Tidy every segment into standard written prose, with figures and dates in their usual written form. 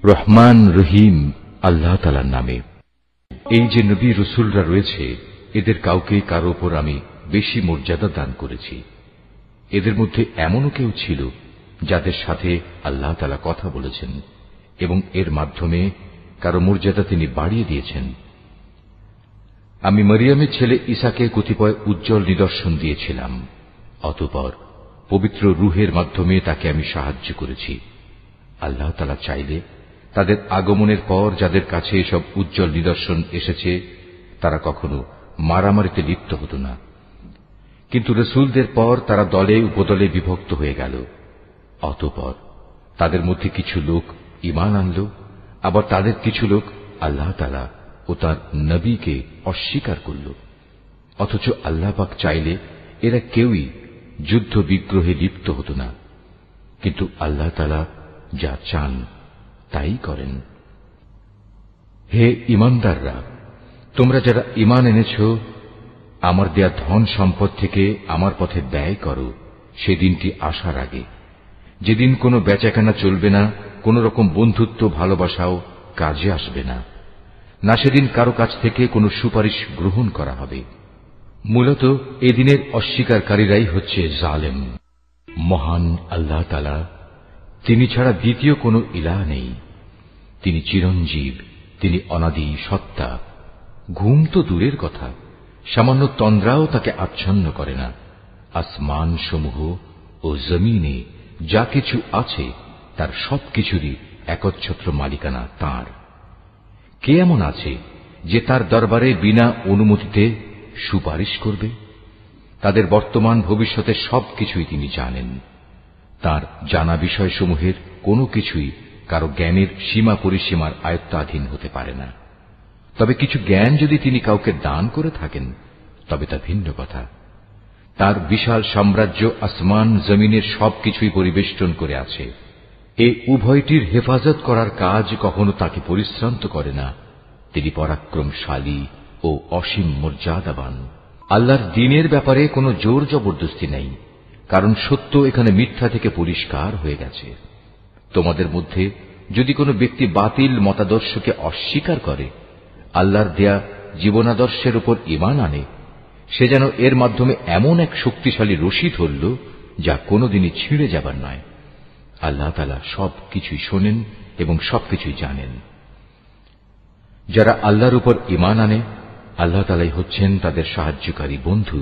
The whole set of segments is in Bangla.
রহমান রহিম আল্লাহ তাআলার নামে। এই যে নবী রাসূলরা রয়েছে, এদের কাউকে কারো উপর আমি বেশি মর্যাদা দান করেছি। এদের মধ্যে এমনও কেউ ছিল যাদের সাথে আল্লাহ তাআলা কথা বলেছেন এবং এর মাধ্যমে কারো মর্যাদা তিনি বাড়িয়ে দিয়েছেন। আমি মরিয়মের ছেলে ঈসাকে কতিপয় উজ্জ্বল নিদর্শন দিয়েছিলাম। অতঃপর পবিত্র রূহের মাধ্যমে তাকে আমি সাহায্য করেছি। আল্লাহ তাআলা চাইলে তাদের আগমনের পর যাদের কাছে এসব উজ্জ্বল নিদর্শন এসেছে তারা কখনো মারামারিতে লিপ্ত হতো না। কিন্তু রাসূলদের পর তারা দলে উপদলে বিভক্ত হয়ে গেল। অতঃপর তাদের মধ্যে কিছু লোক ঈমান আনল, আবার তাদের কিছু লোক আল্লাহ তাআলা ও তাঁর নবীকে অস্বীকার করল। অথচ আল্লাহ পাক চাইলে এরা কেউই যুদ্ধ বিগ্রহে লিপ্ত হতো না। কিন্তু আল্লাহ তাআলা যা চান তাই করেন। হে ঈমানদাররা, তোমরা যারা ঈমান এনেছ, আমার দেয়া ধন সম্পদ থেকে আমার পথে ব্যয় করো সেদিনটি আসার আগে, যেদিন কোনো বেচাকেনা চলবে না, কোন রকম বন্ধুত্ব ভালোবাসাও কাজে আসবে না, না সেদিন কারো কাছ থেকে কোনো সুপারিশ গ্রহণ করা হবে। মূলত এদিনের অস্বীকারীরাই হচ্ছে জালেম। মহান আল্লাহ তাআলা, তিনি ছাড়া দ্বিতীয় কোনো ইলাহ নেই। তিনি চিরঞ্জীব, তিনি অনাদি সত্তা। ঘুম তো দূরের কথা, সামান্য তন্দ্রাও তাকে আচ্ছন্ন করে না। আসমান সমূহ ও জমিনে যা কিছু আছে তার সবকিছুরই একচ্ছত্র মালিকানা তাঁর। কে এমন আছে যে তার দরবারে বিনা অনুমতিতে সুপারিশ করবে? তাদের বর্তমান ভবিষ্যতের সবকিছুই তিনি জানেন। তার জানা বিষয়সমূহের কোনো কিছুই কারো জ্ঞানের সীমা পরিসীমার আয়ত্তাধীন হতে পারে না। তবে কিছু জ্ঞান যদি তিনি কাউকে দান করে থাকেন তবে তা ভিন্ন কথা। তার বিশাল সাম্রাজ্য আসমান জমিনের সবকিছুই পরিবেষ্টন করে আছে। এ উভয়টির হেফাজত করার কাজ কখনো তাকে পরিশ্রান্ত করে না। তিনি পরাক্রমশালী ও অসীম মর্যাদাবান। আল্লাহর দ্বীনের ব্যাপারে কোনো জোর জবরদস্তি নেই, কারণ সত্য এখানে মিথ্যা থেকে পরিষ্কার হয়ে গেছে। তোমাদের মধ্যে যদি কোনো ব্যক্তি বাতিল মতাদর্শকে অস্বীকার করে আল্লাহর দেয়া জীবনাদর্শের উপর ঈমান আনে, সে যেন এর মাধ্যমে এমন এক শক্তিশালী রশি ধরল যা কোনোদিনই ছিঁড়ে যাবার নয়। আল্লাহ তাআলা সবকিছুই শোনেন এবং সবকিছুই জানেন। যারা আল্লাহর উপর ঈমান আনে, আল্লাহ তাআলাই হচ্ছেন তাদের সাহায্যকারী বন্ধু।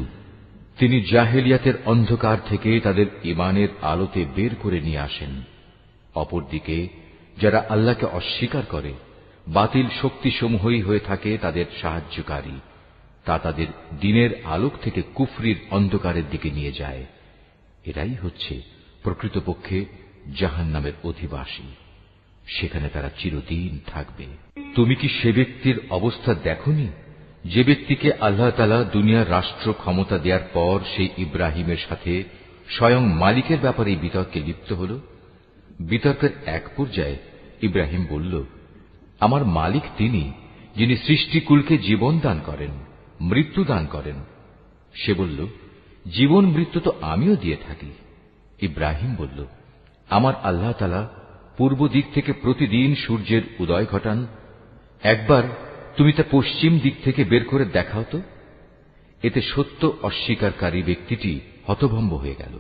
তিনি জাহেলিয়াতের অন্ধকার থেকে তাদের ঈমানের আলোতে বের করে নিয়ে আসেন। অপরদিকে যারা আল্লাহকে অস্বীকার করে, বাতিল শক্তিসমূহই হয়ে থাকে তাদের সাহায্যকারী। তা তাদের দ্বীনের আলোক থেকে কুফরির অন্ধকারের দিকে নিয়ে যায়। এরাই হচ্ছে প্রকৃতপক্ষে জাহান্নামের অধিবাসী। সেখানে তারা চিরদিন থাকবে। তুমি কি সে ব্যক্তির অবস্থা দেখোনি যে ব্যক্তিকে আল্লাহ তাআলা দুনিয়ার রাষ্ট্র ক্ষমতা দেওয়ার পর সেই ইব্রাহিমের সাথে স্বয়ং মালিকের ব্যাপারে বিতর্কে লিপ্ত হল? বিতর্কের এক পর্যায়ে ইব্রাহিম বলল, আমার মালিক তিনি, যিনি সৃষ্টিকুলকে জীবন দান করেন, মৃত্যু দান করেন। সে বলল, জীবন মৃত্যু তো আমিও দিয়ে থাকি। ইব্রাহিম বলল, আমার আল্লাহ তাআলা পূর্ব দিক থেকে প্রতিদিন সূর্যের উদয় ঘটান। একবার তুমি তা পশ্চিম দিক থেকে বের করে দেখাও তো। এতে সত্য অস্বীকারী ব্যক্তিটি হতভম্ব হয়ে গেল।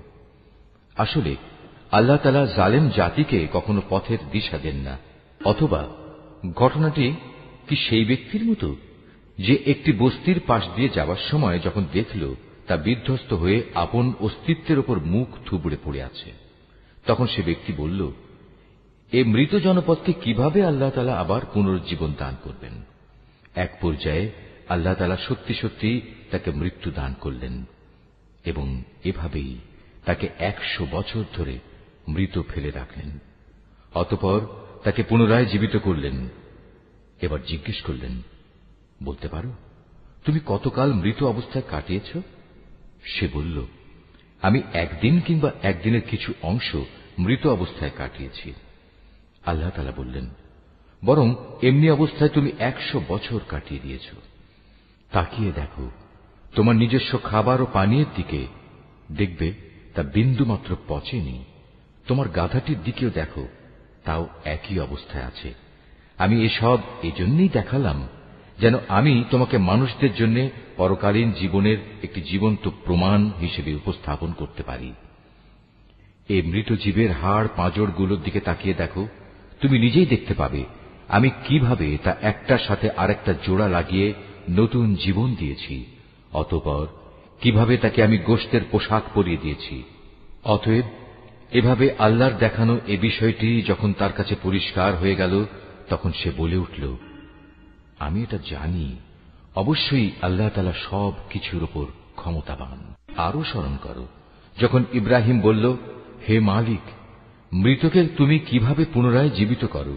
আসলে আল্লাহ তাআলা জালেম জাতিকে কখনো পথের দিশা দেন না। অথবা ঘটনাটি কি সেই ব্যক্তির মতো যে একটি বস্তির পাশ দিয়ে যাবার সময় যখন দেখল তা বিধ্বস্ত হয়ে আপন অস্তিত্বের উপর মুখ থুবড়ে পড়ে আছে, তখন সে ব্যক্তি বলল, এ মৃত জনপদকে কিভাবে আল্লাহ তাআলা আবার পুনরুজ্জীবন দান করবেন? এক পর্যায়ে আল্লাহ তাআলা সত্যি সত্যি তাকে মৃত্যু দান করলেন এবং এভাবেই তাকে 100 বছর ধরে মৃত ফেলে রাখলেন। অতঃপর তাকে পুনরায় জীবিত করলেন। এবার জিজ্ঞেস করলেন, বলতে পারো তুমি কতকাল মৃত অবস্থায় কাটিয়েছ? সে বলল, আমি একদিন কিংবা একদিনের কিছু অংশ মৃত অবস্থায় কাটিয়েছি। আল্লাহ তাআলা বললেন, বরং এমনি অবস্থায় তুমি 100 বছর কাটিয়ে দিয়েছ। তাকিয়ে দেখো তোমার নিজস্ব খাবার ও পানীয়ের দিকে, দেখবে তা বিন্দুমাত্র পচেনি। তোমার গাধাটির দিকেও দেখো, তাও একই অবস্থায় আছে। আমি এসব এজন্যই দেখালাম যেন আমি তোমাকে মানুষদের জন্য পরকালীন জীবনের একটি জীবন্ত প্রমাণ হিসেবে উপস্থাপন করতে পারি। এই মৃত জীবের হাড় পাঁজরগুলোর দিকে তাকিয়ে দেখো, তুমি নিজেই দেখতে পাবে আমি কিভাবে তা একটার সাথে আরেকটা জোড়া লাগিয়ে নতুন জীবন দিয়েছি। অতঃপর কিভাবে তাকে আমি গোশতের পোশাক পরিয়ে দিয়েছি। অতএব এভাবে আল্লাহর দেখানো এ বিষয়টি যখন তার কাছে পরিষ্কার হয়ে গেল, তখন সে বলে উঠল, আমি এটা জানি, অবশ্যই আল্লাহ তাআলা সব কিছুর উপর ক্ষমতাবান। আরো স্মরণ করো যখন ইব্রাহিম বলল, হে মালিক, মৃতকে তুমি কিভাবে পুনরায় জীবিত করো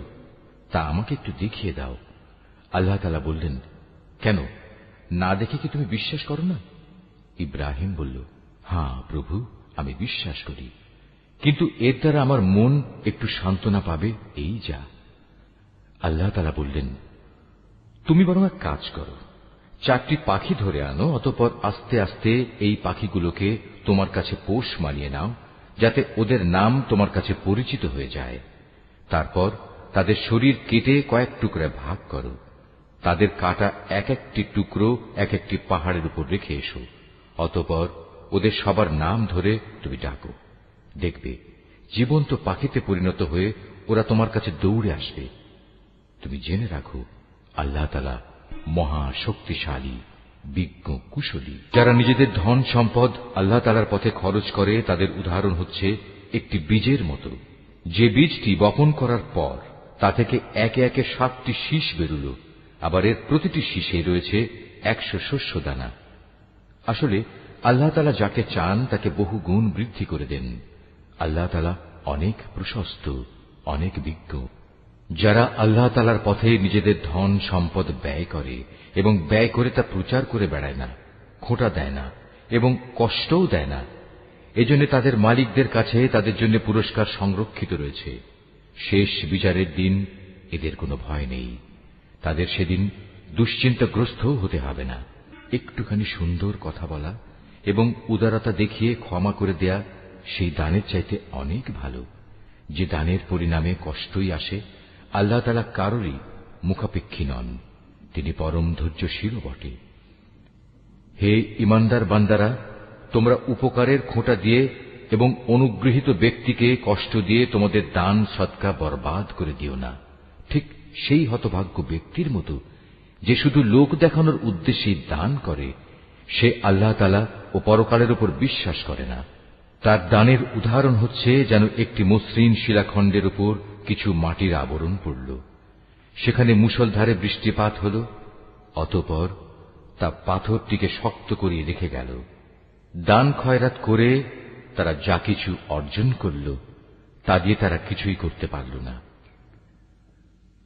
তা আমাকে একটু দেখিয়ে দাও। আল্লাহ তাআলা বললেন, কেন, না দেখে কি তুমি বিশ্বাস করো না? ইব্রাহিম বলল, হ্যাঁ প্রভু, আমি বিশ্বাস করি, কিন্তু এর দ্বারা আমার মন একটু সান্ত্বনা পাবে, এই যা। আল্লাহ তাআলা বললেন, তুমি বরং এক কাজ করো, 4টি পাখি ধরে আনো, অতঃপর আস্তে আস্তে এই পাখিগুলোকে তোমার কাছে পোষ মানিয়ে নাও, যাতে ওদের নাম তোমার কাছে পরিচিত হয়ে যায়। তারপর তাদের শরীর কেটে কয়েক টুকরায় ভাগ করো, তাদের কাটা এক একটি টুকরো এক একটি পাহাড়ের উপর রেখে এসো। অতঃপর ওদের সবার নাম ধরে তুমি ডাকো, দেখবে জীবন্ত পাখিতে পরিণত হয়ে ওরা তোমার কাছে দৌড়ে আসবে। তুমি জেনে রাখো, আল্লাহ তাআলা মহা শক্তিশালী, বিজ্ঞ, কুশলী। যারা নিজেদের ধন সম্পদ আল্লাহ তাআলার পথে খরচ করে, তাদের উদাহরণ হচ্ছে একটি বীজের মতো, যে বীজটি বপন করার পর তা থেকে একে একে 7টি শীষ বেরুল, আবার এর প্রতিটি শীষে রয়েছে 100 শস্য দানা। আসলে আল্লাহ তাআলা যাকে চান তাকে বহু গুণ বৃদ্ধি করে দেন। আল্লাহ তাআলা অনেক প্রশস্ত, অনেক বিজ্ঞ। যারা আল্লাহ তাআলার পথে নিজেদের ধন সম্পদ ব্যয় করে এবং ব্যয় করে তা প্রচার করে বেড়ায় না, খোঁটা দেয় না এবং কষ্টও দেয় না, এজন্য তাদের মালিকদের কাছে তাদের জন্য পুরস্কার সংরক্ষিত রয়েছে। শেষ বিচারের দিন এদের কোনো ভয় নেই, তাদের সেদিন দুশ্চিন্তাগ্রস্ত হতে হবে না। একটুখানি সুন্দর কথা বলা এবং উদারতা দেখিয়ে ক্ষমা করে দেয়া সেই দানের চাইতে অনেক ভালো। যে দানের পরিণামে কষ্টই আসে, আল্লাহ তাআলা কারোরই মুখাপেক্ষী নন, তিনি পরম ধৈর্যশীল বটে। হে ঈমানদার বান্দারা, তোমরা উপকারের খোঁটা দিয়ে এবং অনুগৃহীত ব্যক্তিকে কষ্ট দিয়ে তোমাদের দান সদকা বরবাদ করে দিও না, ঠিক সেই হতভাগ্য ব্যক্তির মতো যে শুধু লোক দেখানোর উদ্দেশ্যে দান করে, সে আল্লাহ তাআলা ও পরকালের উপর বিশ্বাস করে না। তার দানের উদাহরণ হচ্ছে যেন একটি মসৃণ শিলাখণ্ডের উপর কিছু মাটির আবরণ পড়ল, সেখানে মুষলধারে বৃষ্টিপাত হল, অতঃপর তা পাথরটিকে শক্ত করিয়ে রেখে গেল। দান খয়রাত করে তারা যা কিছু অর্জন করল, তা দিয়ে তারা কিছুই করতে পারল না।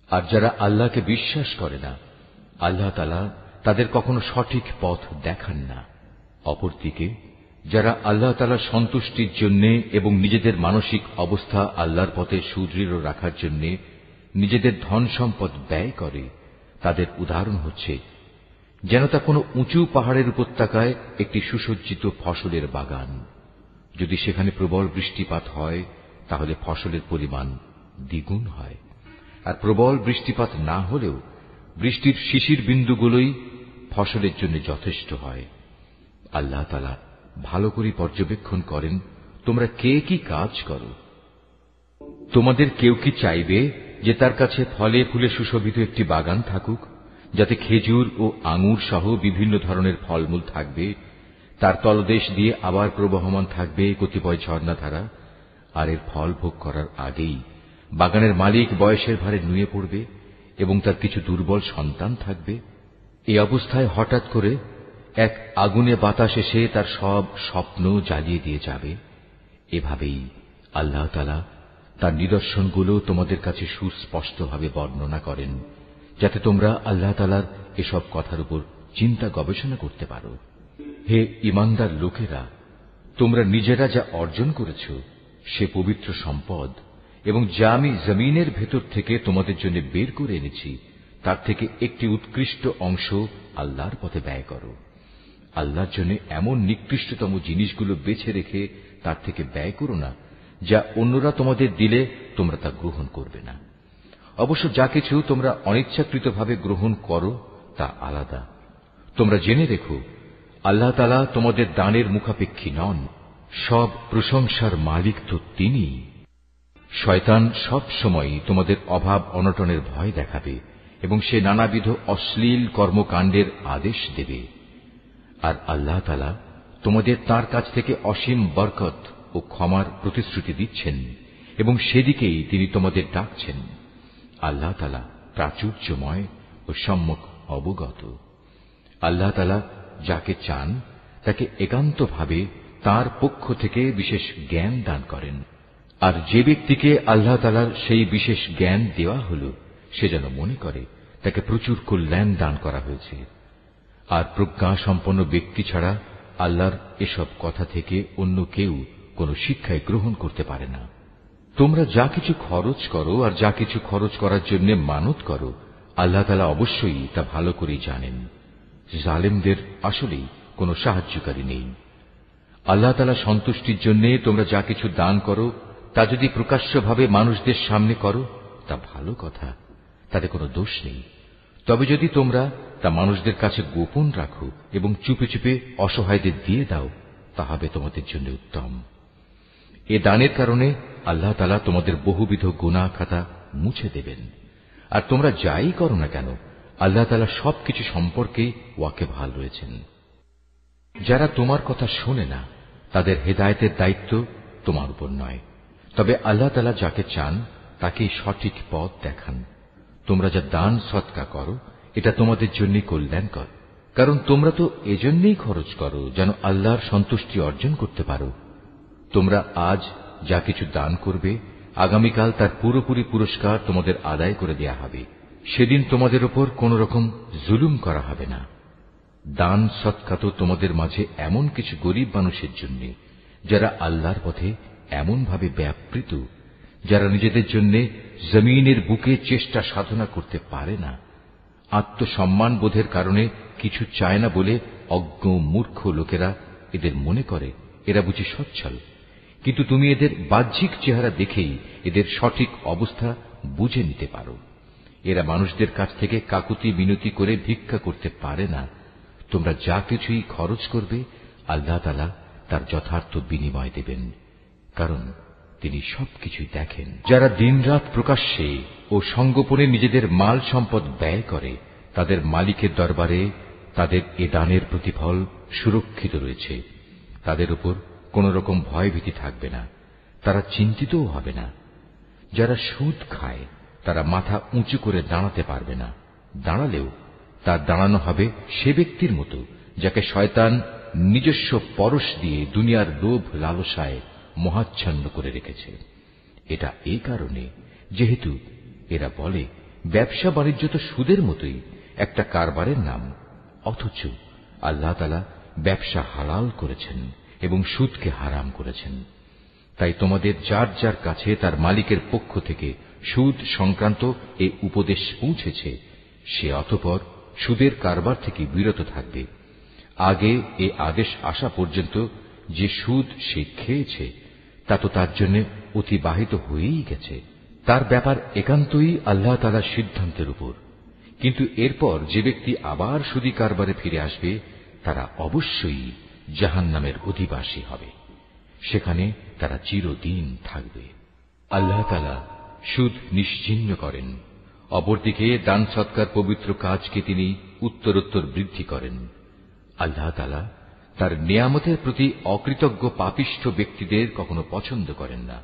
আর যারা আল্লাহকে বিশ্বাস করে না, আল্লাহ তাআলা তাদের কখনো সঠিক পথ দেখান না। অপরদিকে যারা আল্লাহ তাআলার সন্তুষ্টির জন্য এবং নিজেদের মানসিক অবস্থা আল্লাহর পথে সুদৃঢ় রাখার জন্য নিজেদের ধন সম্পদ ব্যয় করে, তাদের উদাহরণ হচ্ছে যেন তা কোনো উঁচু পাহাড়ের উপত্যকায় একটি সুসজ্জিত ফসলের বাগান। যদি সেখানে প্রবল বৃষ্টিপাত হয়, তাহলে ফসলের পরিমাণ দ্বিগুণ হয়, আর প্রবল বৃষ্টিপাত না হলেও বৃষ্টির শিশির বিন্দুগুলোই ফসলের জন্য যথেষ্ট হয়। আল্লাহ তাআলা ভালো করে পর্যবেক্ষণ করেন তোমরা কে কি কাজ করো। তোমাদের কেউ কি চাইবে যে তার কাছে ফলে ফুলে সুশোভিত একটি বাগান থাকুক, যাতে খেজুর ও আঙুর সহ বিভিন্ন ধরনের ফলমূল থাকবে, তার তলদেশ দিয়ে আবার প্রবহমান থাকবে কতিপয় ঝর্ণাধারা, আর এর ফল ভোগ করার আগেই বাগানের মালিক বয়সের ভারে নুয়ে পড়বে এবং তার কিছু দুর্বল সন্তান থাকবে। এই অবস্থায় হঠাৎ করে এক আগুনে বাতাস এসে তার সব স্বপ্ন জ্বালিয়ে দিয়ে যাবে। এভাবেই আল্লাহ তাআলা তার নিদর্শনগুলো তোমাদের কাছে সুস্পষ্টভাবে বর্ণনা করেন, যাতে তোমরা আল্লাহ তাআলার এসব কথার উপর চিন্তা গবেষণা করতে পারো। হে ঈমানদার লোকেরা, তোমরা নিজেরা যা অর্জন করেছ সে পবিত্র সম্পদ এবং যা আমি জমিনের ভেতর থেকে তোমাদের জন্য বের করে এনেছি, তার থেকে একটি উৎকৃষ্ট অংশ আল্লাহর পথে ব্যয় করো। আল্লাহর জন্য এমন নিকৃষ্টতম জিনিসগুলো বেছে রেখে তার থেকে ব্যয় করো না, যা অন্যরা তোমাদের দিলে তোমরা তা গ্রহণ করবে না। অবশ্য যা কিছু তোমরা অনিচ্ছাকৃতভাবে গ্রহণ করো তা আলাদা। তোমরা জেনে রেখো, আল্লাহ তাআলা তোমাদের দানের মুখাপেক্ষী নন। সব প্রশংসার মালিক তো তিনিই। শয়তান সব সময় তোমাদের অভাব অনটনের ভয় দেখাবে এবং সে নানাবিধ অশ্লীল কর্মকাণ্ডের আদেশ দেবে। আর আল্লাহ তাআলা তোমাদের তাঁর কাছ থেকে অসীম বরকত ও ক্ষমার প্রতিশ্রুতি দিচ্ছেন এবং সেদিকেই তিনি তোমাদের ডাকছেন। আল্লাহ তাআলা প্রাচুর্যময় ও সম্যক অবগত। আল্লাহ তাআলা যাকে চান তাকে একান্তভাবে তাঁর পক্ষ থেকে বিশেষ জ্ঞান দান করেন। আর যে ব্যক্তিকে আল্লাহ তাআলার সেই বিশেষ জ্ঞান দেওয়া হল, সে যেন মনে করে তাকে প্রচুর কল্যাণ দান করা হয়েছে। আর প্রজ্ঞা সম্পন্ন ব্যক্তি ছাড়া আল্লাহর এসব কথা থেকে অন্য কেউ কোনো শিক্ষায় গ্রহণ করতে পারে না। তোমরা যা কিছু খরচ করো আর যা কিছু খরচ করার জন্য মানত করো, আল্লাহ তাআলা অবশ্যই তা ভালো করেই জানেন। জালেমদের আসলেই কোনো সাহায্যকারী নেই। আল্লাহ তাআলা সন্তুষ্টির জন্য তোমরা যা কিছু দান করো তা যদি প্রকাশ্যভাবে মানুষদের সামনে করো তা ভালো কথা, তাতে কোনো দোষ নেই। তবে যদি তোমরা তা মানুষদের কাছে গোপন রাখো এবং চুপে চুপে অসহায়দের দিয়ে দাও, তা হবে তোমাদের জন্য উত্তম। এ দানের কারণে আল্লাহ তাআলা তোমাদের বহুবিধ গুনাহ খাতা মুছে দেবেন। আর তোমরা যাই করো না কেন, আল্লাহ তাআলা সবকিছু সম্পর্কে ওয়াকিবহাল রয়েছেন। যারা তোমার কথা শোনে না, তাদের হেদায়েতের দায়িত্ব তোমার উপর নয়, তবে আল্লাহ তাআলা যাকে চান তাকেই সঠিক পথ দেখান। তোমরা যা দান সদকা করো, এটা তোমাদের জন্য কল্যাণকর, কারণ তোমরা তো এজন্যই খরচ করো যেন আল্লাহর সন্তুষ্টি অর্জন করতে পারো। তোমরা আজ যা কিছু দান করবে, আগামীকাল তার পুরোপুরি পুরস্কার তোমাদের আদায় করে দেয়া হবে। সেদিন তোমাদের উপর কোন রকম জুলুম করা হবে না। দান সদকা তো তোমাদের মাঝে এমন কিছু গরিব মানুষের জন্য, যারা আল্লাহর পথে এমন ভাবে ব্যাপৃত, যারা নিজেদের জন্য জমিনের বুকে চেষ্টা সাধনা করতে পারে না। আত্মসম্মান বোধের কারণে কিছু চায় না বলে অজ্ঞ মূর্খ লোকেরা এদের মনে করে এরা বুঝি সচ্ছল, কিন্তু তুমি এদের বাহ্যিক চেহারা দেখেই এদের সঠিক অবস্থা বুঝে নিতে পারো। এরা মানুষদের কাছ থেকে কাকুতি মিনতি করে ভিক্ষা করতে পারে না। তোমরা যা কিছুই খরচ করবে, আল্লাহ তাআলা তার যথার্থ বিনিময় দেবেন, কারণ তিনি সবকিছুই দেখেন। যারা দিনরাত প্রকাশ্যে ও সঙ্গোপনে নিজেদের মাল সম্পদ ব্যয় করে, তাদের মালিকের দরবারে তাদের এ দানের প্রতিফল সুরক্ষিত রয়েছে। তাদের উপর কোন রকম ভয়ভীতি থাকবে না, তারা চিন্তিতও হবে না। যারা সুদ খায় তারা মাথা উঁচু করে দাঁড়াতে পারবে না, দাঁড়ালেও তার দাঁড়ানো হবে সে ব্যক্তির মতো যাকে শয়তান নিজস্ব পরশ দিয়ে দুনিয়ার লোভ লালসায় মোহাচ্ছন্ন করে রেখেছে। এটা এই কারণে যেহেতু এরা বলে ব্যবসা বাণিজ্য তো সুদের মতোই একটা কারবারের নাম, অথচ আল্লাহ তাআলা ব্যবসা হালাল করেছেন এবং সুদকে হারাম করেছেন। তাই তোমাদের যার যার কাছে তার মালিকের পক্ষ থেকে সুদ সংক্রান্ত এই উপদেশ পৌঁছেছে, সে অতঃপর সুদের কারবার থেকে বিরত থাকবে। আগে এ আদেশ আসা পর্যন্ত যে সুদ সে খেয়েছে তা তো তার জন্য অতিবাহিত হয়েই গেছে। তার ব্যাপার একান্তই আল্লাহ তাআলার সিদ্ধান্তের উপর। কিন্তু এরপর যে ব্যক্তি আবার সুদী কারবারে ফিরে আসবে, তারা অবশ্যই জাহান্নামের অধিবাসী হবে, সেখানে তারা চিরদিন থাকবে। আল্লাহ তাআলা সুদ নিশ্চিহ্ন করেন, অপরদিকে দান সৎকার পবিত্র কাজকে তিনি উত্তরোত্তর বৃদ্ধি করেন। আল্লাহ তাআলা তার নিয়ামতের প্রতি অকৃতজ্ঞ পাপিষ্ঠ ব্যক্তিদের কখনো পছন্দ করেন না।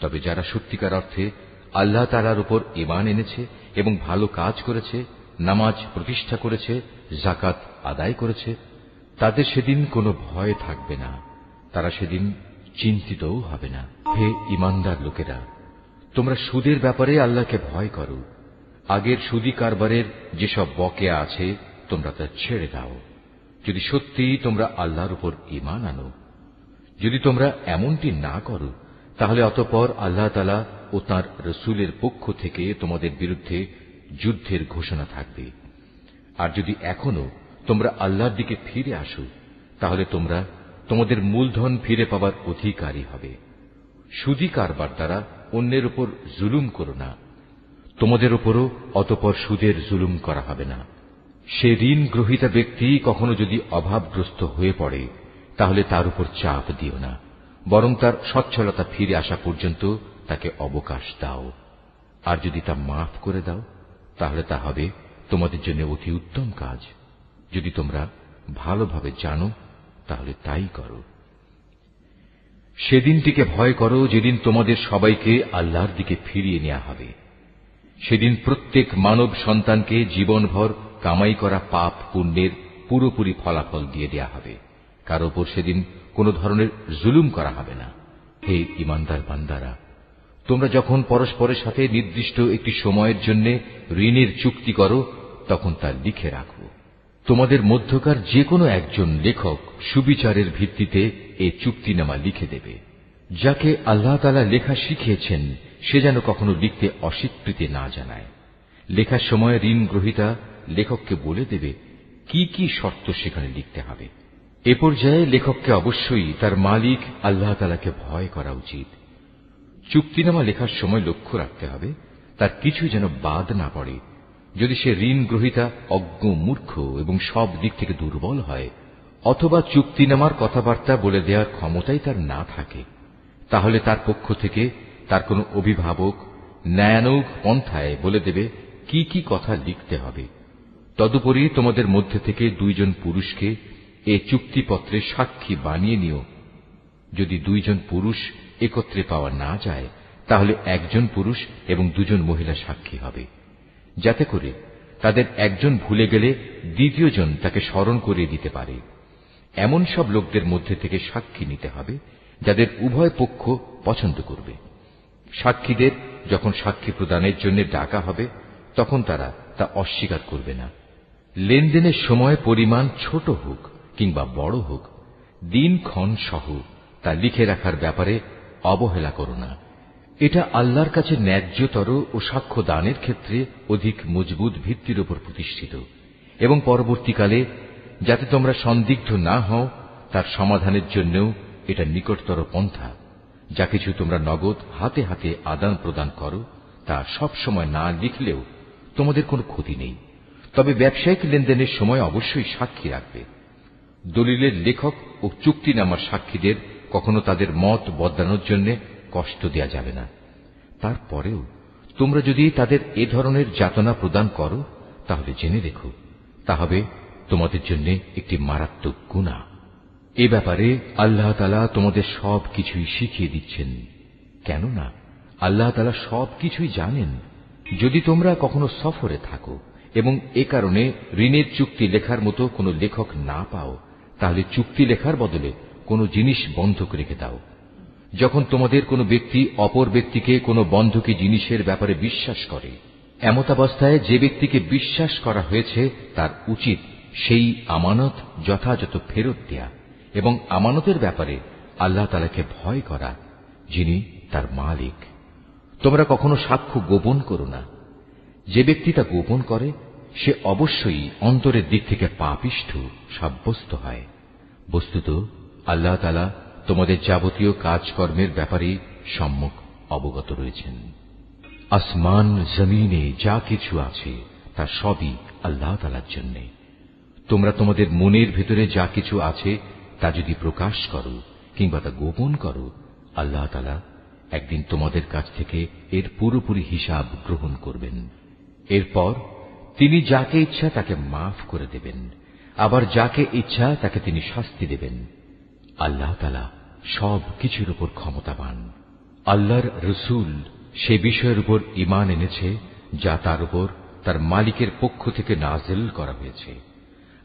তবে যারা সত্যিকার অর্থে আল্লাহ তাআলার উপর ঈমান এনেছে এবং ভালো কাজ করেছে, নামাজ প্রতিষ্ঠা করেছে, যাকাত আদায় করেছে, তাদের সেদিন কোনো ভয় থাকবে না, তারা সেদিন চিন্তিতও হবে না। হে ঈমানদার লোকেরা, তোমরা সুদের ব্যাপারে আল্লাহকে ভয় করো। আগের সুদী কারবারের যেসব বকেয়া আছে তোমরা তা ছেড়ে দাও, যদি সত্যিই তোমরা আল্লাহর উপর ঈমান আনো। যদি তোমরা এমনটি না করো, তাহলে অতঃপর আল্লাহ তাআলা ও তাঁর রাসূলের পক্ষ থেকে তোমাদের বিরুদ্ধে যুদ্ধের ঘোষণা থাকবে। আর যদি এখনো তোমরা আল্লাহর দিকে ফিরে আসো, তাহলে তোমরা তোমাদের মূলধন ফিরে পাবার অধিকারী হবে। সুদী কারবার দ্বারা অন্যের উপর জুলুম করো না, তোমাদের উপরও অতঃপর সুদের জুলুম করা হবে না। সে ঋণ গ্রহীতা ব্যক্তি কখনো যদি অভাবগ্রস্ত হয়ে পড়ে তাহলে তার উপর চাপ দিও না, বরং তার সচ্ছলতা ফিরে আসা পর্যন্ত তাকে অবকাশ দাও। আর যদি তা মাফ করে দাও তাহলে তা হবে তোমাদের জন্য অতি উত্তম কাজ। যদি তোমরা ভালোভাবে জানো তাহলে তাই করো। সেদিনটিকে ভয় করো যেদিন তোমাদের সবাইকে আল্লাহর দিকে ফিরিয়ে নেওয়া হবে। সেদিন প্রত্যেক মানব সন্তানকে জীবনভর কামাই করা পাপ পুণ্যের পুরোপুরি ফলাফল দিয়ে দেয়া হবে। কারো উপর সেদিন কোন ধরনের জুলুম করা হবে না। হে ঈমানদার বান্দারা, তোমরা যখন পরস্পরের সাথে নির্দিষ্ট একটি সময়ের জন্য ঋণের চুক্তি করো তখন তা লিখে রাখো। তোমাদের মধ্যকার যে কোনো একজন লেখক সুবিচারের ভিত্তিতে এ চুক্তিনামা লিখে দেবে। যাকে আল্লাহ তাআলা লেখা শিখিয়েছেন সে যেন কখনো লিখতে অস্বীকৃতি না জানায়। লেখার সময় ঋণ গ্রহীতা লেখককে বলে দেবে কি কি শর্ত সেখানে লিখতে হবে। এ পর্যায়ে লেখককে অবশ্যই তার মালিক আল্লাহ তাআলাকে ভয় করা উচিত। চুক্তিনামা লেখার সময় লক্ষ্য রাখতে হবে তার কিছু যেন বাদ না পড়ে। যদি সে ঋণ গ্রহীতা অজ্ঞ, মূর্খ এবং সব দিক থেকে দুর্বল হয়, অথবা চুক্তিনামার কথাবার্তা বলে দেওয়ার ক্ষমতাই তার না থাকে, তাহলে তার পক্ষ থেকে তার কোনো অভিভাবক ন্যায়ানুগ পন্থায় বলে দেবে কি কি কথা লিখতে হবে। তদুপরি তোমাদের মধ্যে থেকে দুইজন পুরুষকে এ চুক্তিপত্রে সাক্ষী বানিয়ে নিও। যদি দুইজন পুরুষ একত্রে পাওয়া না যায় তাহলে একজন পুরুষ এবং দুজন মহিলা সাক্ষী হবে, যাতে করে তাদের একজন ভুলে গেলে দ্বিতীয়জন তাকে স্মরণ করিয়ে দিতে পারে। এমন সব লোকদের মধ্যে থেকে সাক্ষী নিতে হবে যাদের উভয় পক্ষ পছন্দ করবে। সাক্ষীদের যখন সাক্ষী প্রদানের জন্য ডাকা হবে তখন তারা তা অস্বীকার করবে না। লেনদেনের সময় পরিমাণ ছোট হোক কিংবা বড় হোক, দিনক্ষণ সহ তা লিখে রাখার ব্যাপারে অবহেলা করো না। এটা আল্লাহর কাছে ন্যায্যতর ও সাক্ষ্য দানের ক্ষেত্রে অধিক মজবুত ভিত্তির উপর প্রতিষ্ঠিত, এবং পরবর্তীকালে যাতে তোমরা সন্দিগ্ধ না হও তার সমাধানের জন্যও এটা নিকটতর পন্থা। যা কিছু তোমরা নগদ হাতে হাতে আদান প্রদান করো তা সব সময় না লিখলেও তোমাদের কোনো ক্ষতি নেই, তবে ব্যবসায়িক লেনদেনের সময় অবশ্যই সাক্ষী রাখবে। দলিলের লেখক ও চুক্তিনামার সাক্ষীদের কখনো তাদের মত বদলানোর জন্য কষ্ট দেয়া যাবে না। তারপরেও তোমরা যদি তাদের এ ধরনের যাতনা প্রদান করো তাহলে জেনে রেখো তা হবে তোমাদের জন্য একটি মারাত্মক গুনাহ। এ ব্যাপারে আল্লাহ তাআলা তোমাদের সব কিছুই শিখিয়ে দিচ্ছেন, কেননা আল্লাহ তাআলা সব কিছুই জানেন। যদি তোমরা কখনো সফরে থাকো এবং এ কারণে ঋণের চুক্তি লেখার মতো কোনো লেখক না পাও, তাহলে চুক্তি লেখার বদলে কোনো জিনিস বন্ধক রেখে দাও। যখন তোমাদের কোনো ব্যক্তি অপর ব্যক্তিকে কোনো বন্ধকি জিনিসের ব্যাপারে বিশ্বাস করে, এমতাবস্থায় যে ব্যক্তিকে বিশ্বাস করা হয়েছে তার উচিত সেই আমানত যথাযথ ফেরত দেয়া এবং আমানতের ব্যাপারে আল্লাহ তাআলাকে ভয় করা, যিনি তার মালিক। তোমরা কখনো সাক্ষ্য গোপন করো না। যে ব্যক্তি তা গোপন করে সে অবশ্যই অন্তরের দিক থেকে পাপিষ্ঠ সাব্যস্ত হয়। বস্তুত আল্লাহ তাআলা তোমাদের যাবতীয় কাজকর্মের ব্যাপারে সম্যক অবগত রয়েছেন। আসমান জমিনে যা কিছু আছে তা সবই আল্লাহ তাআলার জন্য। তোমরা তোমাদের মনের ভেতরে যা কিছু আছে তা যদি প্রকাশ করো কিংবা তা গোপন করো, আল্লাহ তাআলা একদিন তোমাদের কাছ থেকে এর পুরোপুরি হিসাব গ্রহণ করবেন। এরপর তিনি যাকে ইচ্ছা তাকে মাফ করে দেবেন, আবার যাকে ইচ্ছা তাকে তিনি শাস্তি দেবেন। আল্লাহ তাআলা সব কিছুর উপর ক্ষমতাবান। আল্লাহর রসূল সে বিষয়ের উপর ঈমান এনেছে যা তার উপর তার মালিকের পক্ষ থেকে নাযিল করা হয়েছে,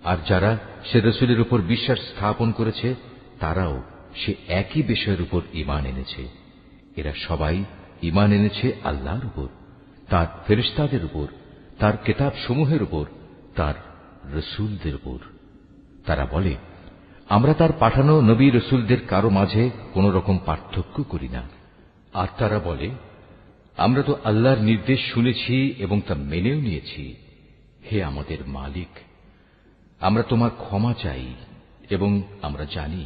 আর যারা সে রসূলের উপর বিশ্বাস স্থাপন করেছে তারাও সে একই বিষয়ের উপর ঈমান এনেছে। এরা সবাই ঈমান এনেছে আল্লাহর উপর, তার ফেরেশতাদের উপর, তার কিতাব সমূহের উপর, তার রসূলদের উপর। তারা বলে, আমরা তার পাঠানো নবী রসূলদের কারো মাঝে কোন রকম পার্থক্য করি না। আর তারা বলে, আমরা তো আল্লাহর নির্দেশ শুনেছি এবং তা মেনেও নিয়েছি। হে আমাদের মালিক, আমরা তোমার ক্ষমা চাই এবং আমরা জানি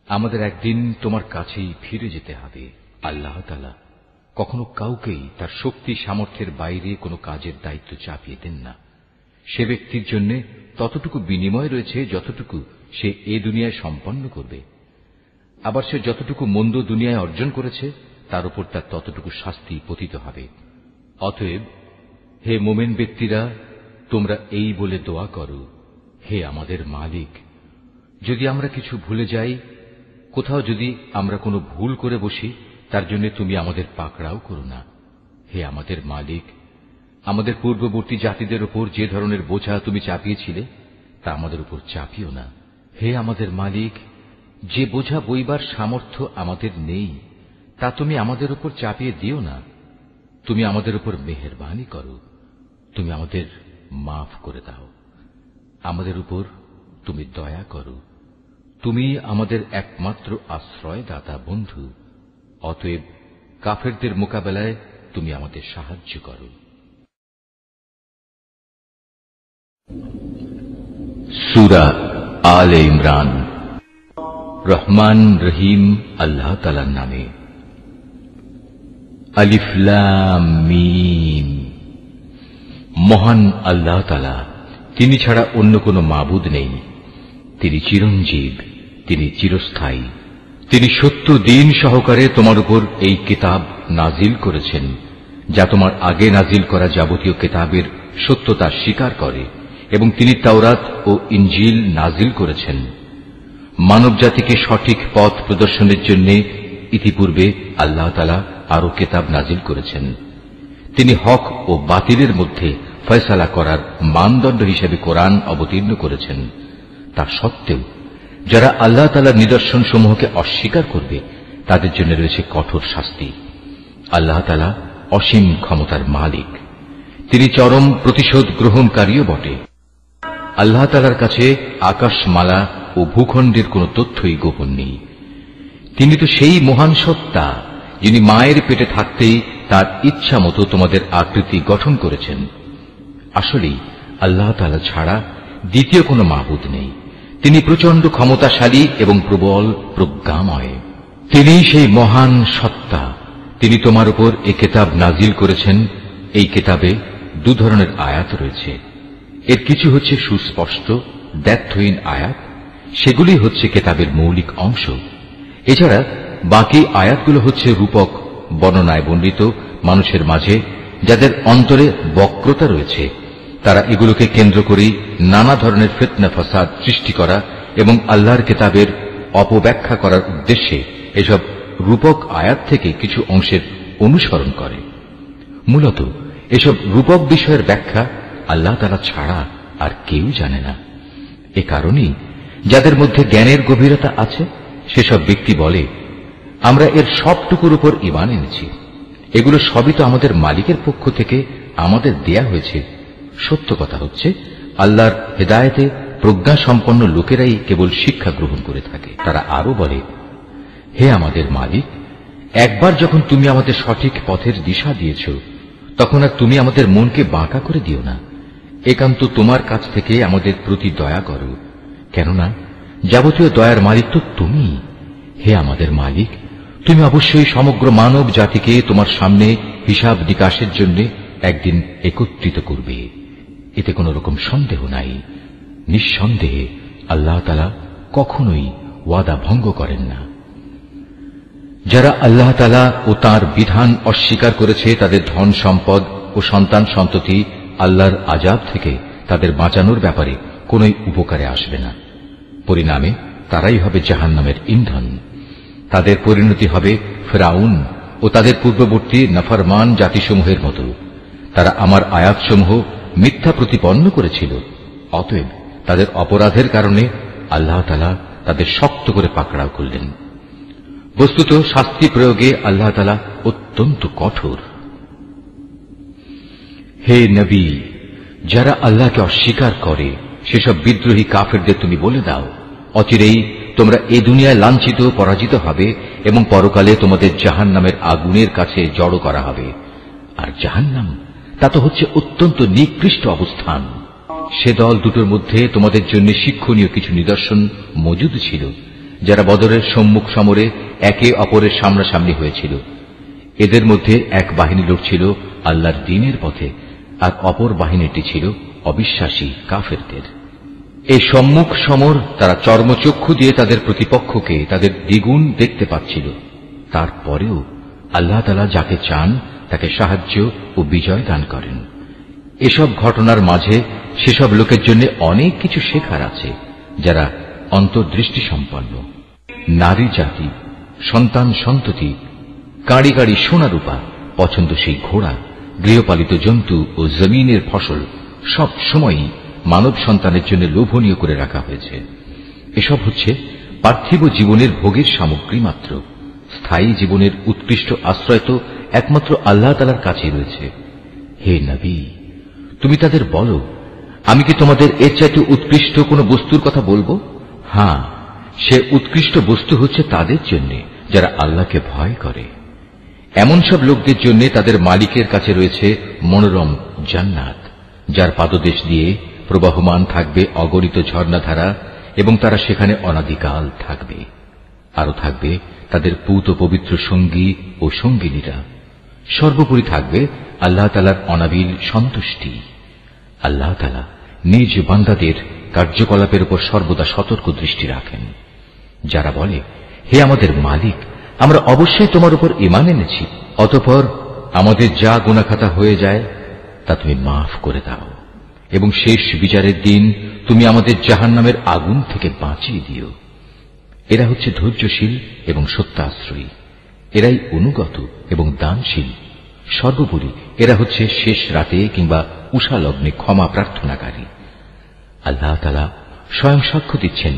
আমাদের একদিন তোমার কাছেই ফিরে যেতে হবে। আল্লাহ তাআলা কখনো কাউকেই তার শক্তি সামর্থ্যের বাইরে কোনো কাজের দায়িত্ব চাপিয়ে দেন না। সে ব্যক্তির জন্য ততটুকু বিনিময় রয়েছে যতটুকু সে এ দুনিয়ায় সম্পন্ন করবে। আবার সে যতটুকু মন্দ দুনিয়ায় অর্জন করেছে তার উপর তার ততটুকু শাস্তি পতিত হবে। অতএব হে মোমেন ব্যক্তিরা, তোমরা এই বলে দোয়া করো, হে আমাদের মালিক, যদি আমরা কিছু ভুলে যাই, কোথাও যদি আমরা কোনো ভুল করে বসি, তার জন্য তুমি আমাদের পাকড়াও করো না। হে আমাদের মালিক, আমাদের পূর্ববর্তী জাতিদের উপর যে ধরনের বোঝা তুমি চাপিয়েছিলে তা আমাদের উপর চাপিও না। হে আমাদের মালিক, যে বোঝা বইবার সামর্থ্য আমাদের নেই তা তুমি আমাদের উপর চাপিয়ে দিও না। তুমি আমাদের উপর মেহেরবানি করো, তুমি আমাদের মাফ করে দাও, আমাদের উপর তুমি দয়া করো। তুমি আমাদের একমাত্র আশ্রয়দাতা বন্ধু। অতএব কাফেরদের মোকাবেলায় তুমি আমাদের সাহায্য করো। সূরা আলে ইমরান। রহমান রহিম আল্লাহ তাআলার নামে। আলিফ লাম মিম। মহান আল্লাহ তাআলা, তিনি ছাড়া অন্য কোনো মাবুদ নেই। তিনি চিরঞ্জীব, তিনি চিরস্থায়ী। তিনি সত্য দিন সহকারে তোমার উপর এই কিতাব নাজিল করেছেন, যা তোমার আগে নাজিল করা যাবতীয় কিতাবের সত্যতা স্বীকার করে, এবং তিনি তাওরাত ও ইনজিল নাজিল করেছেন। মানব জাতিকে সঠিক পথ প্রদর্শনের জন্য ইতিপূর্বে আল্লাহ তাআলা আরো কিতাব নাজিল করেছেন। তিনি হক ও বাতিলের মধ্যে ফয়সালা করার মানদণ্ড হিসেবে কোরআন অবতীর্ণ করেছেন। তা সত্ত্বেও যারা আল্লাহ তাআলার নিদর্শন সমূহকে অস্বীকার করবে তাদের জন্য রয়েছে কঠোর শাস্তি। আল্লাহ তাআলা অসীম ক্ষমতার মালিক, তিনি চরম প্রতিশোধ গ্রহণকারীও বটে। আল্লাহ তাআলার কাছে আকাশমালা ও ভূখণ্ডের কোন তথ্যই গোপন নেই। তিনি তো সেই মহান সত্তা, যিনি মায়ের পেটে থাকতেই তার ইচ্ছা মতো তোমাদের আকৃতি গঠন করেছেন। আসলেই আল্লাহ তাআলা ছাড়া দ্বিতীয় কোনো মাবুদ নেই। তিনি প্রচন্ড ক্ষমতাশালী এবং প্রবল প্রজ্ঞাময়। তিনি সেই মহান সত্তা। তিনি তোমার উপর এই কিতাব নাজিল করেছেন। এই কিতাবে দু ধরনের আয়াত রয়েছে। এর কিছু হচ্ছে সুস্পষ্ট দ্ব্যর্থহীন আয়াত, সেগুলি হচ্ছে কিতাবের মৌলিক অংশ। এছাড়া বাকি আয়াতগুলো হচ্ছে রূপক বর্ণনায় বর্ণিত মানুষের মাঝে যাদের অন্তরে বক্রতা রয়েছে। তারা এগুলোকে কেন্দ্র করেই নানা ধরনের ফিতনা ফাসাদ সৃষ্টি করা এবং আল্লাহর কিতাবের অপব্যাখ্যা করার উদ্দেশ্যে এসব রূপক আয়াত থেকে কিছু অংশের অনুসরণ করে। মূলত এসব রূপক বিষয়ের ব্যাখ্যা আল্লাহ তাআলা ছাড়া আর কেউ জানে না। এ কারণেই যাদের মধ্যে জ্ঞানের গভীরতা আছে সেসব ব্যক্তি বলে, আমরা এর সবটুকুর উপর ঈমান এনেছি। এগুলো সবই তো আমাদের মালিকের পক্ষ থেকে আমাদের দেয়া হয়েছে। সত্য কথা হচ্ছে, আল্লাহর হেদায়েতে প্রজ্ঞা সম্পন্ন লোকেরাই কেবল শিক্ষা গ্রহণ করে থাকে। তারা আরো বলে, হে আমাদের মালিক, একবার যখন তুমি আমাদের সঠিক পথের দিশা দিয়েছ, তখন আর তুমি আমাদের মনকে বাঁকা করে দিও না। একান্ত তোমার কাছ থেকে আমাদের প্রতি দয়া করো, কেননা যাবতীয় দয়ার মালিক তো তুমি। হে আমাদের মালিক, তুমি অবশ্যই সমগ্র মানব জাতিকে তোমার সামনে হিসাব নিকাশের জন্য একদিন একত্রিত করবে। এতে কোন রকম সন্দেহ নাই। নিঃসন্দেহে আল্লাহ তাআলা কখনোই ওয়াদা ভঙ্গ করেন না। যারা আল্লাহ তাআলা ও তাঁর বিধান অস্বীকার করেছে তাদের ধন সম্পদ ও সন্তান সন্ততি আল্লাহর আযাব থেকে তাদের বাঁচানোর ব্যাপারে কোনই উপকারে আসবে না। পরিণামে তারাই হবে জাহান্নামের ইন্ধন। তাদের পরিণতি হবে ফিরআউন ও তাদের পূর্ববর্তী নাফরমান জাতিসমূহের মতো। তারা আমার আয়াতসমূহ মিথ্যা প্রতিপন্ন করেছিল। অতএব তাদের অপরাধের কারণে আল্লাহ তাআলা তাদের শক্ত করে পাকড়াও করলেন। বস্তুত শাস্তি প্রয়োগে আল্লাহ তাআলা অত্যন্ত কঠোর। হে নবী, যারা আল্লাহকে অস্বীকার করে সেসব বিদ্রোহী কাফেরদের তুমি বলে দাও, অচিরেই তোমরা এ দুনিয়ায় লাঞ্ছিত পরাজিত হবে এবং পরকালে তোমাদের জাহান্নামের আগুনের কাছে জড়ো করা হবে। আর জাহান্নাম তা তো হচ্ছে অত্যন্ত নিকৃষ্ট অবস্থান। সে দল দুটোর মধ্যে তোমাদের জন্য শিক্ষণীয় কিছু নিদর্শন মজুদ ছিল, যারা বদরের সম্মুখ সমরে একে অপরের সামনাসামনি হয়েছিল। এদের মধ্যে এক বাহিনী লড়ছিল আল্লাহর দ্বীনের পথে, আর অপর বাহিনীটি ছিল অবিশ্বাসী কাফেরদের। এই সম্মুখ সমর তারা চর্মচক্ষু দিয়ে তাদের প্রতিপক্ষকে তাদের দ্বিগুণ দেখতে পাচ্ছিল। তারপরেও আল্লাহ তাআলা যাকে চান তাকে সাহায্য ও বিজয় দান করেন। এসব ঘটনার মাঝে সেসব লোকের জন্য অনেক কিছু শেখার আছে যারা অন্তর্দৃষ্টি সম্পন্ন। নারী জাতি, সন্তান সন্ততি, কাঁড়ি কাঁড়ি সোনারূপা, পছন্দসই ঘোড়া, গৃহপালিত জন্তু ও জমিনের ফসল সব সময়ই মানব সন্তানের জন্য লোভনীয় করে রাখা হয়েছে। এসব হচ্ছে পার্থিব জীবনের ভোগের সামগ্রী মাত্র। স্থায়ী জীবনের উৎকৃষ্ট আশ্রয় তো একমাত্র আল্লাহ তাআলার কাছে রয়েছে। হে নবী, তুমি তাদের বলো, আমি কি তোমাদের এর চাইতে উৎকৃষ্ট কোন বস্তুর কথা বলবো? হ্যাঁ, সে উৎকৃষ্ট বস্তু হচ্ছে তাদের জন্য যারা আল্লাহকে ভয় করে। এমন সব লোকদের জন্য তাদের মালিকের কাছে রয়েছে মনোরম জান্নাত, যার পাদদেশ দিয়ে প্রবাহমান থাকবে অগণিত ঝর্ণাধারা, এবং তারা সেখানে অনাদিকাল থাকবে। আরো থাকবে তাদের পূত পবিত্র সঙ্গী ও সঙ্গিনীরা। সর্বোপরি থাকবে আল্লাহ তাআলার অনাবিল সন্তুষ্টি। আল্লাহ তাআলা নিজ বান্দাদের কার্যকলাপের উপর সর্বদা সতর্ক দৃষ্টি রাখেন। যারা বলে, হে আমাদের মালিক, আমরা অবশ্যই তোমার উপর ঈমান এনেছি, অতঃপর আমাদের যা গুনাহখাতা হয়ে যায় তা তুমি মাফ করে দাও, এবং শেষ বিচারের দিন তুমি আমাদের জাহান্নামের আগুন থেকে বাঁচিয়ে দিও। এরা হচ্ছে ধৈর্যশীল এবং সত্যাশ্রয়ী। এরাই অনুগত এবং দানশীল। সর্বোপরি এরা হচ্ছে শেষ রাতে কিংবা উষা লগ্নে ক্ষমা প্রার্থনাকারী। আল্লাহ তাআলা স্বয়ং সাক্ষ্য দিচ্ছেন,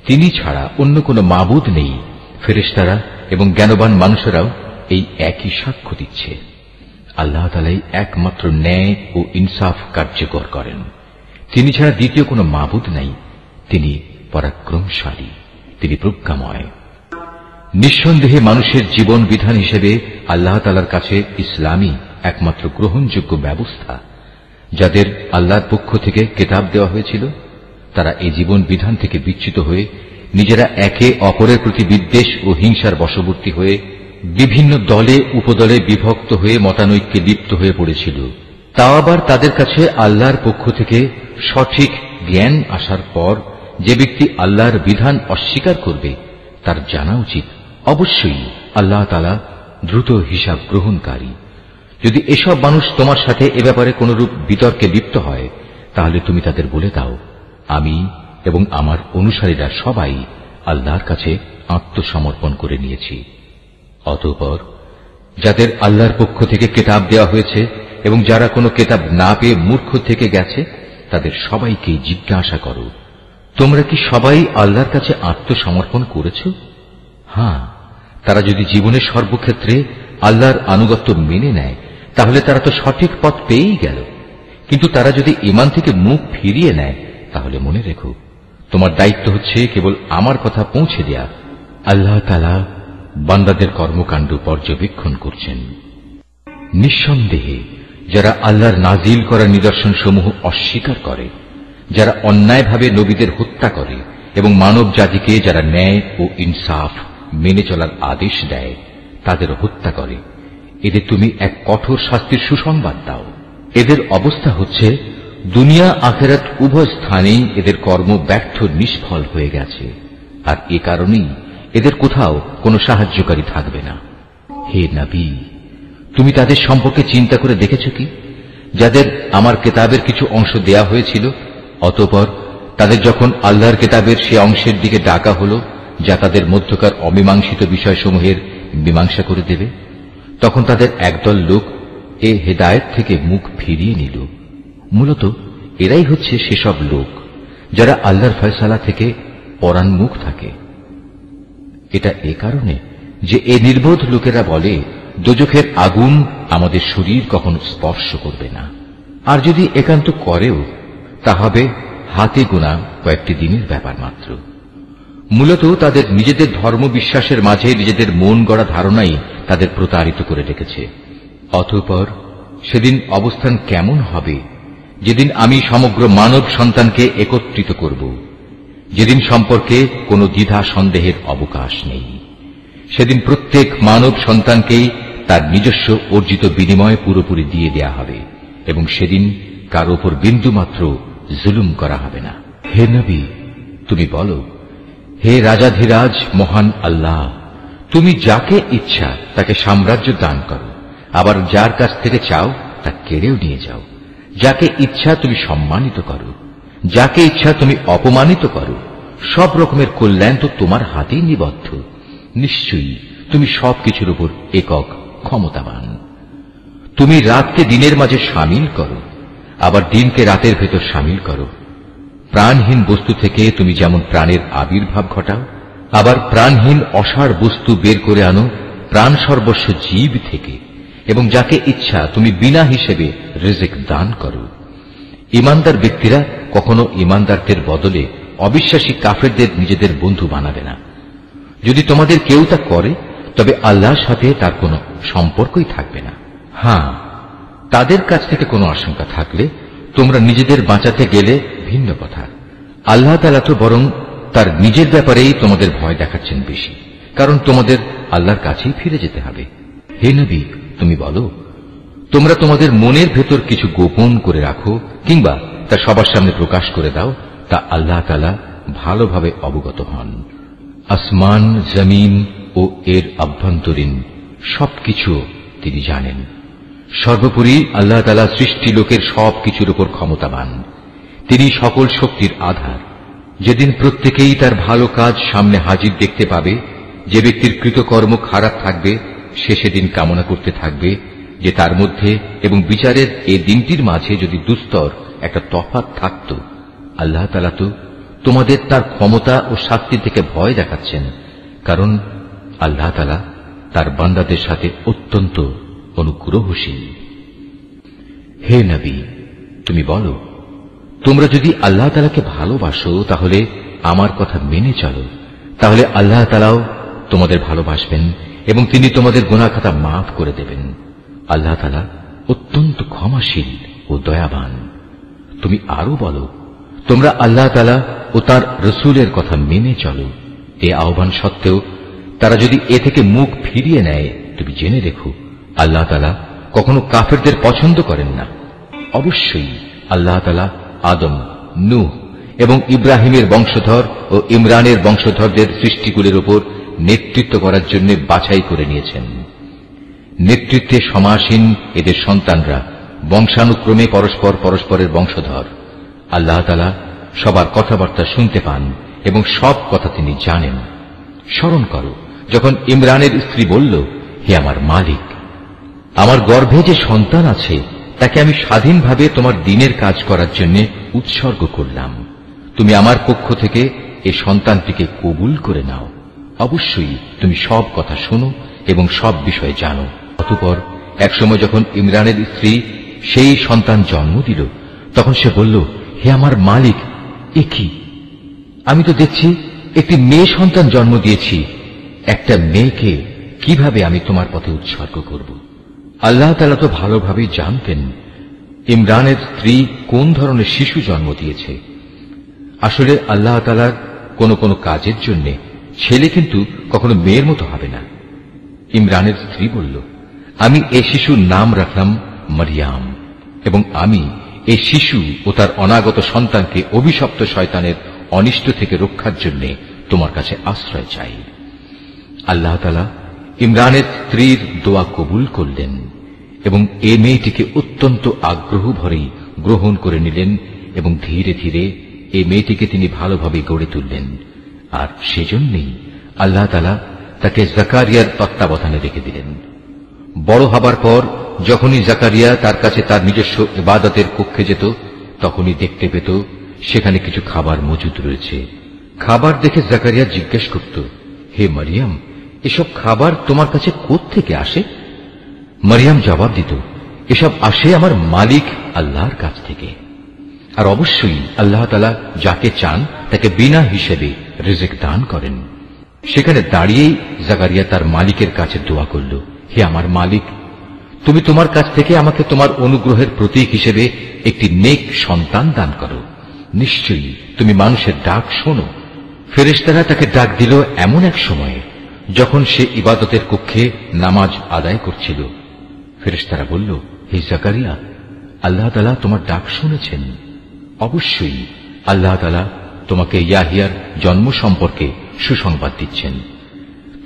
তিনি ছাড়া অন্য কোন মাবুদ নেই। ফেরেশতারা এবং জ্ঞানবান মানুষেরাও এই একই সাক্ষ্য দিচ্ছে। আল্লাহ তাআলাই একমাত্র ন্যায় ও ইনসাফ কার্যকর করেন। তিনি ছাড়া দ্বিতীয় কোন মাবুদ নাই। তিনি পরাক্রমশালী, তিনি প্রজ্ঞাময়। নিঃসন্দেহে মানুষের জীবন বিধান হিসেবে আল্লাহ তাআলার কাছে ইসলামই একমাত্র গ্রহণযোগ্য ব্যবস্থা। যাদের আল্লাহর পক্ষ থেকে কিতাব দেওয়া হয়েছিল, তারা এই জীবন বিধান থেকে বিচ্যুত হয়ে নিজেরা একে অপরের প্রতি বিদ্বেষ ও হিংসার বশবর্তী হয়ে বিভিন্ন দলে উপদলে বিভক্ত হয়ে মতানৈক্যে লিপ্ত হয়ে পড়েছিল। তাও আবার তাদের কাছে আল্লাহর পক্ষ থেকে সঠিক জ্ঞান আসার পর যে ব্যক্তি আল্লাহর বিধান অস্বীকার করবে তার জানা উচিত অবশ্যই আল্লাহ তাআলা দ্রুত হিসাব গ্রহণকারী। যদি এসব মানুষ তোমার সাথে এ ব্যাপারে কোনরূপ বিতর্কে লিপ্ত হয়, তাহলে তুমি তাদের বলে দাও, আমি এবং আমার অনুসারীরা সবাই আল্লাহর কাছে আত্মসমর্পণ করে নিয়েছি। অতঃপর যাদের আল্লাহর পক্ষ থেকে কিতাব দেওয়া হয়েছে এবং যারা কোনো কিতাব না পেয়ে মূর্খ থেকে গেছে, তাদের সবাইকে জিজ্ঞাসা করো, তোমরা কি সবাই আল্লাহর কাছে আত্মসমর্পণ করেছ? হ্যাঁ, তারা যদি জীবনের সর্বক্ষেত্রে আল্লাহর আনুগত্য মেনে নেয়, তাহলে তারা তো সঠিক পথ পেয়েই গেল। কিন্তু তারা যদি ঈমান থেকে মুখ ফিরিয়ে নেয়, তাহলে মনে রেখো, তোমার দায়িত্ব হচ্ছে কেবল আমার কথা পৌঁছে দেয়া। আল্লাহ তাআলা বান্দাদের কর্মকাণ্ড পর্যবেক্ষণ করছেন। নিঃসন্দেহে যারা আল্লাহর নাজিল করা নিদর্শন সমূহ অস্বীকার করে, যারা অন্যায়ভাবে নবীদের হত্যা করে এবং মানব জাতিকে যারা ন্যায় ও ইনসাফ মেনে চলার আদেশ দেয় তাদের হত্যা করে, এদের তুমি এক কঠোর শাস্তির সুসংবাদ দাও। এদের অবস্থা হচ্ছে দুনিয়া আখিরাত উভয় স্থানেই এদের কর্ম ব্যর্থ নিষ্ফল হয়ে গেছে, আর এ কারণেই এদের কোথাও কোনো সাহায্যকারী থাকবে না। হে নবী, তুমি তাদের সম্পর্কে চিন্তা করে দেখেছ কি, যাদের আমার কিতাবের কিছু অংশ দেয়া হয়েছিল, অতঃপর তাদের যখন আল্লাহর কিতাবের সে অংশের দিকে ডাকা হল যা তাদের মধ্যকার অমীমাংসিত বিষয়সমূহের মীমাংসা করে দেবে, তখন তাদের একদল লোক এ হেদায়েত থেকে মুখ ফিরিয়ে নিল। মূলত এরাই হচ্ছে সেসব লোক যারা আল্লাহর ফয়সালা থেকে পরান্মুখ থাকে। এটা এ কারণে যে এ নির্বোধ লোকেরা বলে, দোজখের আগুন আমাদের শরীর কখনো স্পর্শ করবে না, আর যদি একান্ত করেও তা হবে হাতে গোনা কয়েকটি দিনের ব্যাপার মাত্র। মূলত তাদের নিজেদের ধর্ম বিশ্বাসের মাঝে নিজেদের মন গড়া ধারণাই তাদের প্রতারিত করে রেখেছে। অতঃপর সেদিন অবস্থান কেমন হবে, যেদিন আমি সমগ্র মানব সন্তানকে একত্রিত করব, যেদিন সম্পর্কে কোনো দ্বিধা সন্দেহের অবকাশ নেই। সেদিন প্রত্যেক মানব সন্তানকেই তার নিজস্ব অর্জিত বিনিময় পুরোপুরি দিয়ে দেয়া হবে এবং সেদিন কারো উপর বিন্দুমাত্র জুলুম করা হবে না। হে নবী, তুমি বলো, হে রাজাধিরাজ মহান আল্লাহ, তুমি যাকে ইচ্ছা তাকে সাম্রাজ্য দান করো, আবার যার কাছ থেকে চাও তা কেড়েও নিয়ে যাও। যাকে ইচ্ছা তুমি সম্মানিত করো, যাকে ইচ্ছা তুমি অপমানিত করো। সব রকমের কল্যাণ তো তোমার হাতেই নিবদ্ধ। নিশ্চয়ই তুমি সবকিছুর উপর একক ক্ষমতাবান। তুমি রাতকে দিনের মাঝে শামিল করো, আবার দিনকে রাতের ভেতর শামিল করো। প্রাণহীন বস্তু থেকে তুমি যেমন প্রাণের আবির্ভাব ঘটাও, আবার প্রাণহীন অসাড় বস্তু বের করে আনো প্রাণ সর্বস্ব জীব থেকে, এবং যাকে ইচ্ছা তুমি বিনা হিসেবে রিজিক দান করো। ইমানদার ব্যক্তিরা কখনো ইমানদারদের বদলে অবিশ্বাসী কাফেরদের নিজেদের বন্ধু বানাবে না। যদি তোমাদের কেউ তা করে তবে আল্লাহর সাথে তার কোনো সম্পর্কই থাকবে না। হ্যাঁ, তাদের কাছ থেকে কোনো আশঙ্কা থাকলে তোমরা নিজেদের বাঁচাতে গেলে ভিন্ন কথা। আল্লাহ তাআলা তো বরং তার নিজের ব্যাপারেই তোমাদের ভয় দেখাচ্ছেন বেশি, কারণ তোমাদের আল্লাহর কাছেই ফিরে যেতে হবে। হে নবী, তুমি বলো, তোমরা তোমাদের মনের ভেতর কিছু গোপন করে রাখো কিংবা তা সবার সামনে প্রকাশ করে দাও, তা আল্লাহ তাআলা ভালোভাবে অবগত হন। আসমান, জমিন ও এর আভ্যন্তরীণ সবকিছু তিনি জানেন। সর্বোপরি আল্লাহ তাআলা সৃষ্টি লোকের সবকিছুর উপর ক্ষমতাবান। তিনি সকল শক্তির আধার। যেদিন প্রত্যেকেই তার ভালো কাজ সামনে হাজির দেখতে পাবে, যে ব্যক্তির কৃতকর্ম খারাপ থাকবে সে সেদিন কামনা করতে থাকবে যে তার মধ্যে এবং বিচারের এই দিনটির মাঝে যদি দুস্তর একটা তফাৎ থাকত। আল্লাহ তাআলা তো তোমাদের তার ক্ষমতা ও শাস্তি থেকে ভয় দেখাচ্ছেন, কারণ আল্লাহ তাআলা তার বান্দাদের সাথে অত্যন্ত অনুগ্রহশীল। হে নবী, তুমি বলো, তোমরা যদি আল্লাহ তাআলাকে ভালোবাসো তাহলে আমার কথা মেনে চলো, তাহলে আল্লাহ তাআলাও তোমাদের ভালোবাসবেন এবং তিনি তোমাদের গুনাহ খাতা মাফ করে দেবেন। আল্লাহ তাআলা অত্যন্ত ক্ষমাশীল ও দয়াবান। তুমি আরো বলো, তোমরা আল্লাহ তাআলা ও তার রাসূলের কথা মেনে চলো। এই আহ্বান সত্ত্বেও তারা যদি এ থেকে মুখ ফিরিয়ে নেয়, তুমি জেনে রেখো আল্লাহ তাআলা কখনো কাফেরদের পছন্দ করেন না। অবশ্যই আল্লাহ তাআলা আদম, নূহ এবং ইব্রাহিমের বংশধর ও ইমরানের বংশধরদের সৃষ্টিকুলের উপর নেতৃত্ব করার জন্য বাছাই করে নিয়েছেন। নেতৃত্বে সমাসীন এদের সন্তানরা বংশানুক্রমে পরস্পর পরস্পরের বংশধর। আল্লাহ তাআলা সবার কথাবার্তা শুনতে পান এবং সব কথা তিনি জানেন। স্মরণ করো, যখন ইমরানের স্ত্রী বলল, হে আমার মালিক, আমার গর্ভে যে সন্তান আছে তাকে আমি স্বাধীনভাবে তোমার দ্বীনের কাজ করার জন্য উৎসর্গ করলাম। তুমি আমার পক্ষ থেকে এই সন্তানটিকে কবুল করে নাও। অবশ্যই তুমি সব কথা শোনো এবং সব বিষয়ে জানো। অতঃপর একসময় যখন ইমরানের স্ত্রী সেই সন্তান জন্ম দিল, তখন সে বলল, হে আমার মালিক, এ কি? আমি তো দেখছি একটি মেয়ে সন্তান জন্ম দিয়েছি। একটা মেয়েকে কিভাবে আমি তোমার পথে উৎসর্গ করব? আল্লাহ তাআলা তো ভালোভাবেই জানতেন ইমরানের স্ত্রী কোন ধরনের শিশু জন্ম দিয়েছে। আসলে আল্লাহ তাআলার কোন কোন কাজের জন্য ছেলে কিন্তু কখনো মেয়ের মতো হবে না। ইমরানের স্ত্রী বলল, আমি এই শিশুর নাম রাখলাম মারিয়াম, এবং আমি এই শিশু ও তার অনাগত সন্তানকে অভিশপ্ত শয়তানের অনিষ্ট থেকে রক্ষার জন্য তোমার কাছে আশ্রয় চাই। আল্লাহ তাআলা ইমরানের স্ত্রীর দোয়া কবুল করলেন এবং এ মেয়েটিকে অত্যন্ত আগ্রহ ভরেই গ্রহণ করে নিলেন এবং ধীরে ধীরে এই মেয়েটিকে তিনি ভালোভাবে গড়ে তুললেন। আর সেজন্যই আল্লাহ তাআলা তাকে জাকারিয়ার তত্ত্বাবধানে রেখে দিলেন। বড় হবার পর যখনই জাকারিয়া তার কাছে তার নিজস্ব ইবাদতের কক্ষে যেত, তখনই দেখতে পেত সেখানে কিছু খাবার মজুদ রয়েছে। খাবার দেখে জাকারিয়া জিজ্ঞেস করত, হে মারিয়াম, এসব খাবার তোমার কাছে কোত্থেকে আসে? মারিয়াম জবাব দিত, এসব আসে আমার মালিক আল্লাহর কাছ থেকে। আর অবশ্যই আল্লাহ তাআলা যাকে চান তাকে বিনা হিসেবে রিজিক দান করেন। সেখানে দাঁড়িয়েই জাকারিয়া তার মালিকের কাছে দোয়া করল, হে আমার মালিক, তুমি তোমার কাছ থেকে আমাকে তোমার অনুগ্রহের প্রতীক হিসেবে একটি নেক সন্তান দান করো। নিশ্চয়ই তুমি মানুষের ডাক শোনো। ফেরেশতারা তাকে ডাক দিল এমন এক সময়ে যখন সে ইবাদতের কক্ষে নামাজ আদায় করছিল, ফেরেশতারা বলল, হে জাকারিয়া, আল্লাহ তাআলা তোমার ডাক শুনেছেন। অবশ্যই আল্লাহ তাআলা তোমাকে ইয়াহিয়ার জন্ম সম্পর্কে সুসংবাদ দিচ্ছেন।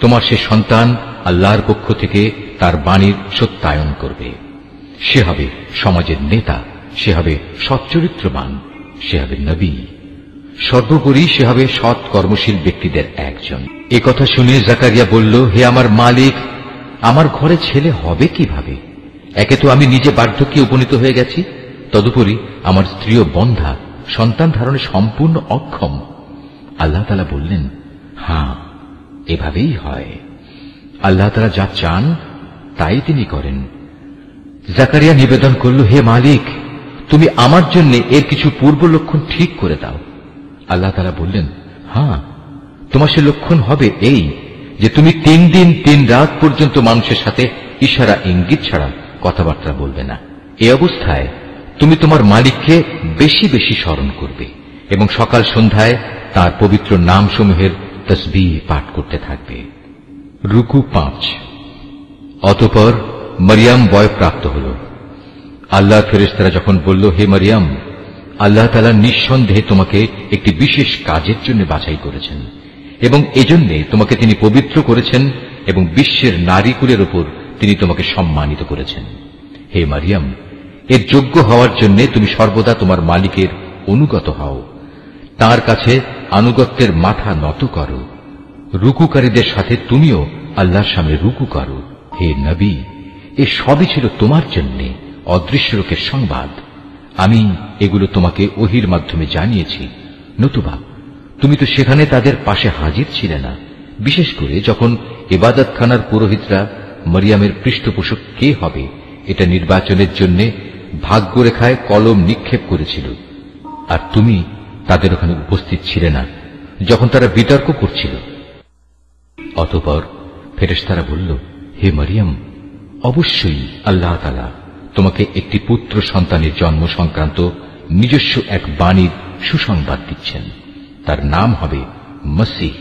তোমার সে সন্তান আল্লাহর পক্ষ থেকে তার বাণীর সত্যায়ন করবে। সে হবে সমাজের নেতা, সে হবে সচ্চরিত্রবান, সে হবে নবী, সর্বোপরি সে হবে সৎ কর্মশীল ব্যক্তিদের একজন। এ কথা শুনে জাকারিয়া বলল, হে আমার মালিক, আমার ঘরে ছেলে হবে কিভাবে? একে তো আমি নিজে বার্ধক্যে উপনীত হয়ে গেছি, তদুপরি আমার স্ত্রীও বন্ধা, সন্তান ধারণে সম্পূর্ণ অক্ষম। আল্লাহ তাআলা বললেন, হ্যাঁ, এভাবেই হয়। আল্লাহ তাআলা যা চান তাই তিনি করেন। জাকারিয়া নিবেদন করল, হে মালিক, তুমি আমার জন্য এর কিছু পূর্ব লক্ষণ ঠিক করে দাও। আল্লাহ তাআলা বললেন, হ্যাঁ, তোমার সে লক্ষণ হবে এই যে তুমি 3 দিন 3 রাত পর্যন্ত মানুষের সাথে ইশারা ইঙ্গিত ছাড়া কথাবার্তা বলবে না। এই অবস্থায় তুমি তোমার মালিককে বেশি বেশি স্মরণ করবে এবং সকাল সন্ধ্যায় তার পবিত্র নামসমূহের তসবিহ পাঠ করতে থাকবে। রুকু 5। অতঃপর মরিয়ম বয়প্রাপ্ত হল। আল্লাহর ফেরেশতারা যখন বলল, হে মরিয়ম, আল্লাহ তাআলা নিঃসন্দেহে তোমাকে একটি বিশেষ কাজের জন্য বাছাই করেছেন এবং এজন্যে তোমাকে তিনি পবিত্র করেছেন এবং বিশ্বের নারীকুলের উপর তিনি তোমাকে সম্মানিত করেছেন। হে মরিয়ম, এর যোগ্য হওয়ার জন্য তুমি সর্বদা তোমার মালিকের অনুগত হও, তার কাছে আনুগত্যের মাথা নত করো। রুকুকারীদের সাথে তুমিও আল্লাহর সামনে রুকু করো। হে নবী, এ সবই ছিল তোমার জন্য অদৃশ্য লোকের সংবাদ। আমি এগুলো তোমাকে ওহীর মাধ্যমে জানিয়েছি, নতুবা তুমি তো সেখানে তাদের পাশে হাজির ছিলে না, বিশেষ করে যখন ইবাদতখানার পুরোহিতরা মরিয়মের পৃষ্ঠপোষক কে হবে এটা নির্বাচনের জন্য ভাগ্যরেখায় কলম নিক্ষেপ করেছিল, আর তুমি তাদের ওখানে উপস্থিত ছিলে না যখন তারা বিতর্ক করছিল। অতঃপর ফেরেশতারা বলল, হে মরিয়ম, অবশ্যই আল্লাহ তাআলা তোমাকে একটি পুত্র সন্তানের জন্ম সংক্রান্ত নিজস্ব এক বাণীর সুসংবাদ দিচ্ছেন। তার নাম হবে মসীহ।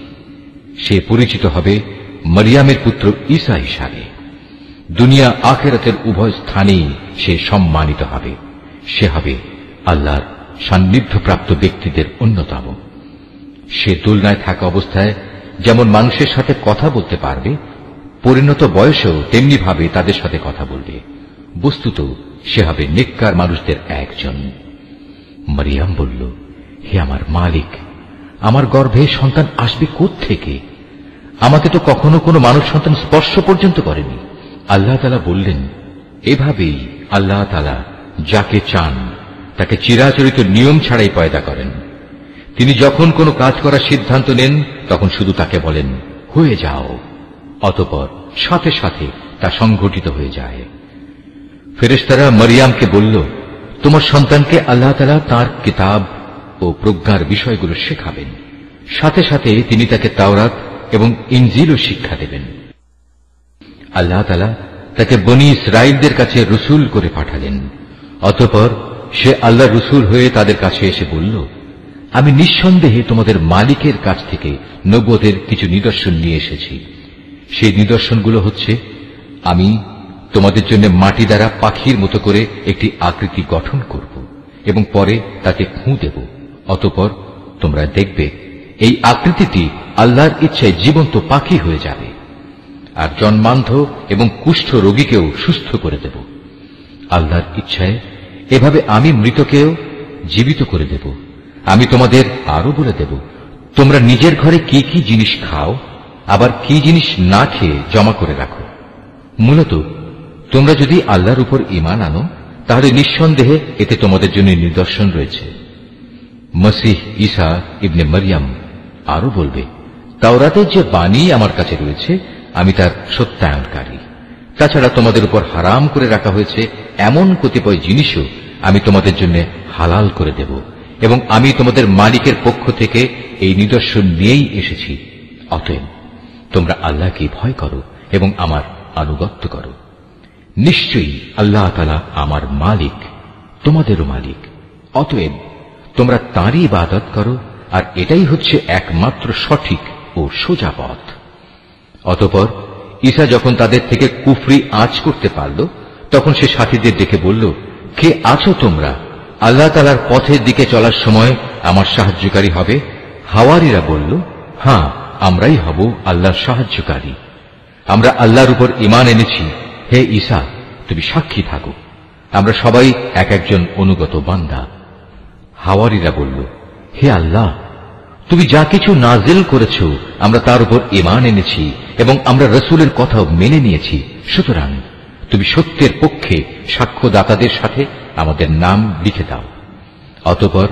সে পরিচিত হবে মরিয়মের পুত্র ঈসা হিসাবে। দুনিয়া আখিরাতের উভয় স্থানেই সে সম্মানিত হবে। সে হবে আল্লাহর সান্নিধ্যপ্রাপ্ত ব্যক্তিদের অন্যতম। সে তুলনায় থাকা অবস্থায় যেমন মানুষের সাথে কথা বলতে পারবে, পরিণত বয়সেও তেমনি ভাবে তাদের সাথে কথা বলবে। বস্তুত সে হবে নেককার মানুষদের একজন। মরিয়ম বলল, হে আমার মালিক, আমার গর্ভে সন্তান আসবে কোত্থেকে? আমাকে তো কখনো কোনো মানব সন্তান স্পর্শ পর্যন্ত করেনি। আল্লাহ তাআলা বললেন, এভাবেই আল্লাহ তাআলা যাকে চান তাকে চিরাচরিত নিয়ম ছাড়াই পয়দা করেন। তিনি যখন কোনো কাজ করার সিদ্ধান্ত নেন তখন শুধু তাকে বলেন, হয়ে যাও, অতঃপর সাথে সাথে তা সংঘটিত হয়ে যায়। ফেরেশতারা মরিয়মকে বলল, তোমার সন্তানকে আল্লাহ তাআলা তাঁর কিতাব ও প্রজ্ঞার বিষয়গুলো শেখাবেন, সাথে সাথে তিনি তাকে তাওরাত এবং ইনজিলও শিক্ষা দেবেন। আল্লাহ তাআলা তাকে বনী ইসরাইলদের কাছে রসুল করে পাঠালেন। অতঃপর সে আল্লাহর রসুল হয়ে তাদের কাছে এসে বলল, আমি নিঃসন্দেহে তোমাদের মালিকের কাছ থেকে নবুয়তের কিছু নিদর্শন নিয়ে এসেছি। সেই নিদর্শনগুলো হচ্ছে, আমি তোমাদের জন্য মাটি দ্বারা পাখির মতো করে একটি আকৃতি গঠন করব এবং পরে তাতে ফুঁ দেব। অতঃপর তোমরা দেখবে এই আকৃতিটি আল্লাহর ইচ্ছায় জীবন্ত পাখি হয়ে যাবে, আর জন্মান্ধ এবং কুষ্ঠ রোগীকেও সুস্থ করে দেব। আল্লাহর ইচ্ছায় এভাবে আমি মৃতকেও জীবিত করে দেব। আমি তোমাদের আরো বলে দেব, তোমরা নিজের ঘরে কি কি জিনিস খাও, আবার কি জিনিস না খেয়ে জমা করে রাখো। মূলত তোমরা যদি আল্লাহর উপর ঈমান আনো তাহলে নিঃসন্দেহে এতে তোমাদের জন্য নিদর্শন রয়েছে। মসীহ ঈসা ইবনে মরিয়ম আরো বলবে, তাওরাতের যে বাণী আমার কাছে রয়েছে আমি তার সত্যায়নকারী। তাছাড়া তোমাদের উপর হারাম করে রাখা হয়েছে এমন কতিপয় জিনিসও আমি তোমাদের জন্য হালাল করে দেব, এবং আমি তোমাদের মালিকের পক্ষ থেকে এই নিদর্শন নিয়েই এসেছি। অতএব তোমরা আল্লাহকে ভয় করো এবং আমার আনুগত্য করো। নিশ্চয়ই আল্লাহ তাআলা আমার মালিক, তোমাদেরও মালিক। অতএব তোমরা তাঁরই ইবাদত করো, আর এটাই হচ্ছে একমাত্র সঠিক ও সোজা পথ। অতঃপর ঈসা যখন তাদের থেকে কুফরি আঁচ করতে পারল, তখন সে সাথীদের ডেকে বলল, কে আছো তোমরা? আল্লাহ তাআলার পথের দিকে চলার সময় আমার সাহায্যকারী হবে? হাওয়ারীরা বলল, হ্যাঁ, আমরাই হব আল্লাহর সাহায্যকারী। আমরা আল্লাহর উপর ঈমান এনেছি। হে ঈসা, তুমি সাক্ষী থাকো, আমরা সবাই এক একজন অনুগত বান্দা। হাওয়ারীরা বলল, হে আল্লাহ, তুমি যা কিছু নাজিল করেছ আমরা তার উপর ঈমান এনেছি এবং আমরা রাসূলের কথাও মেনে নিয়েছি, সুতরাং তুমি সত্যের পক্ষে সাক্ষ্যদাতাদের সাথে আমাদের নাম লিখে দাও। অতঃপর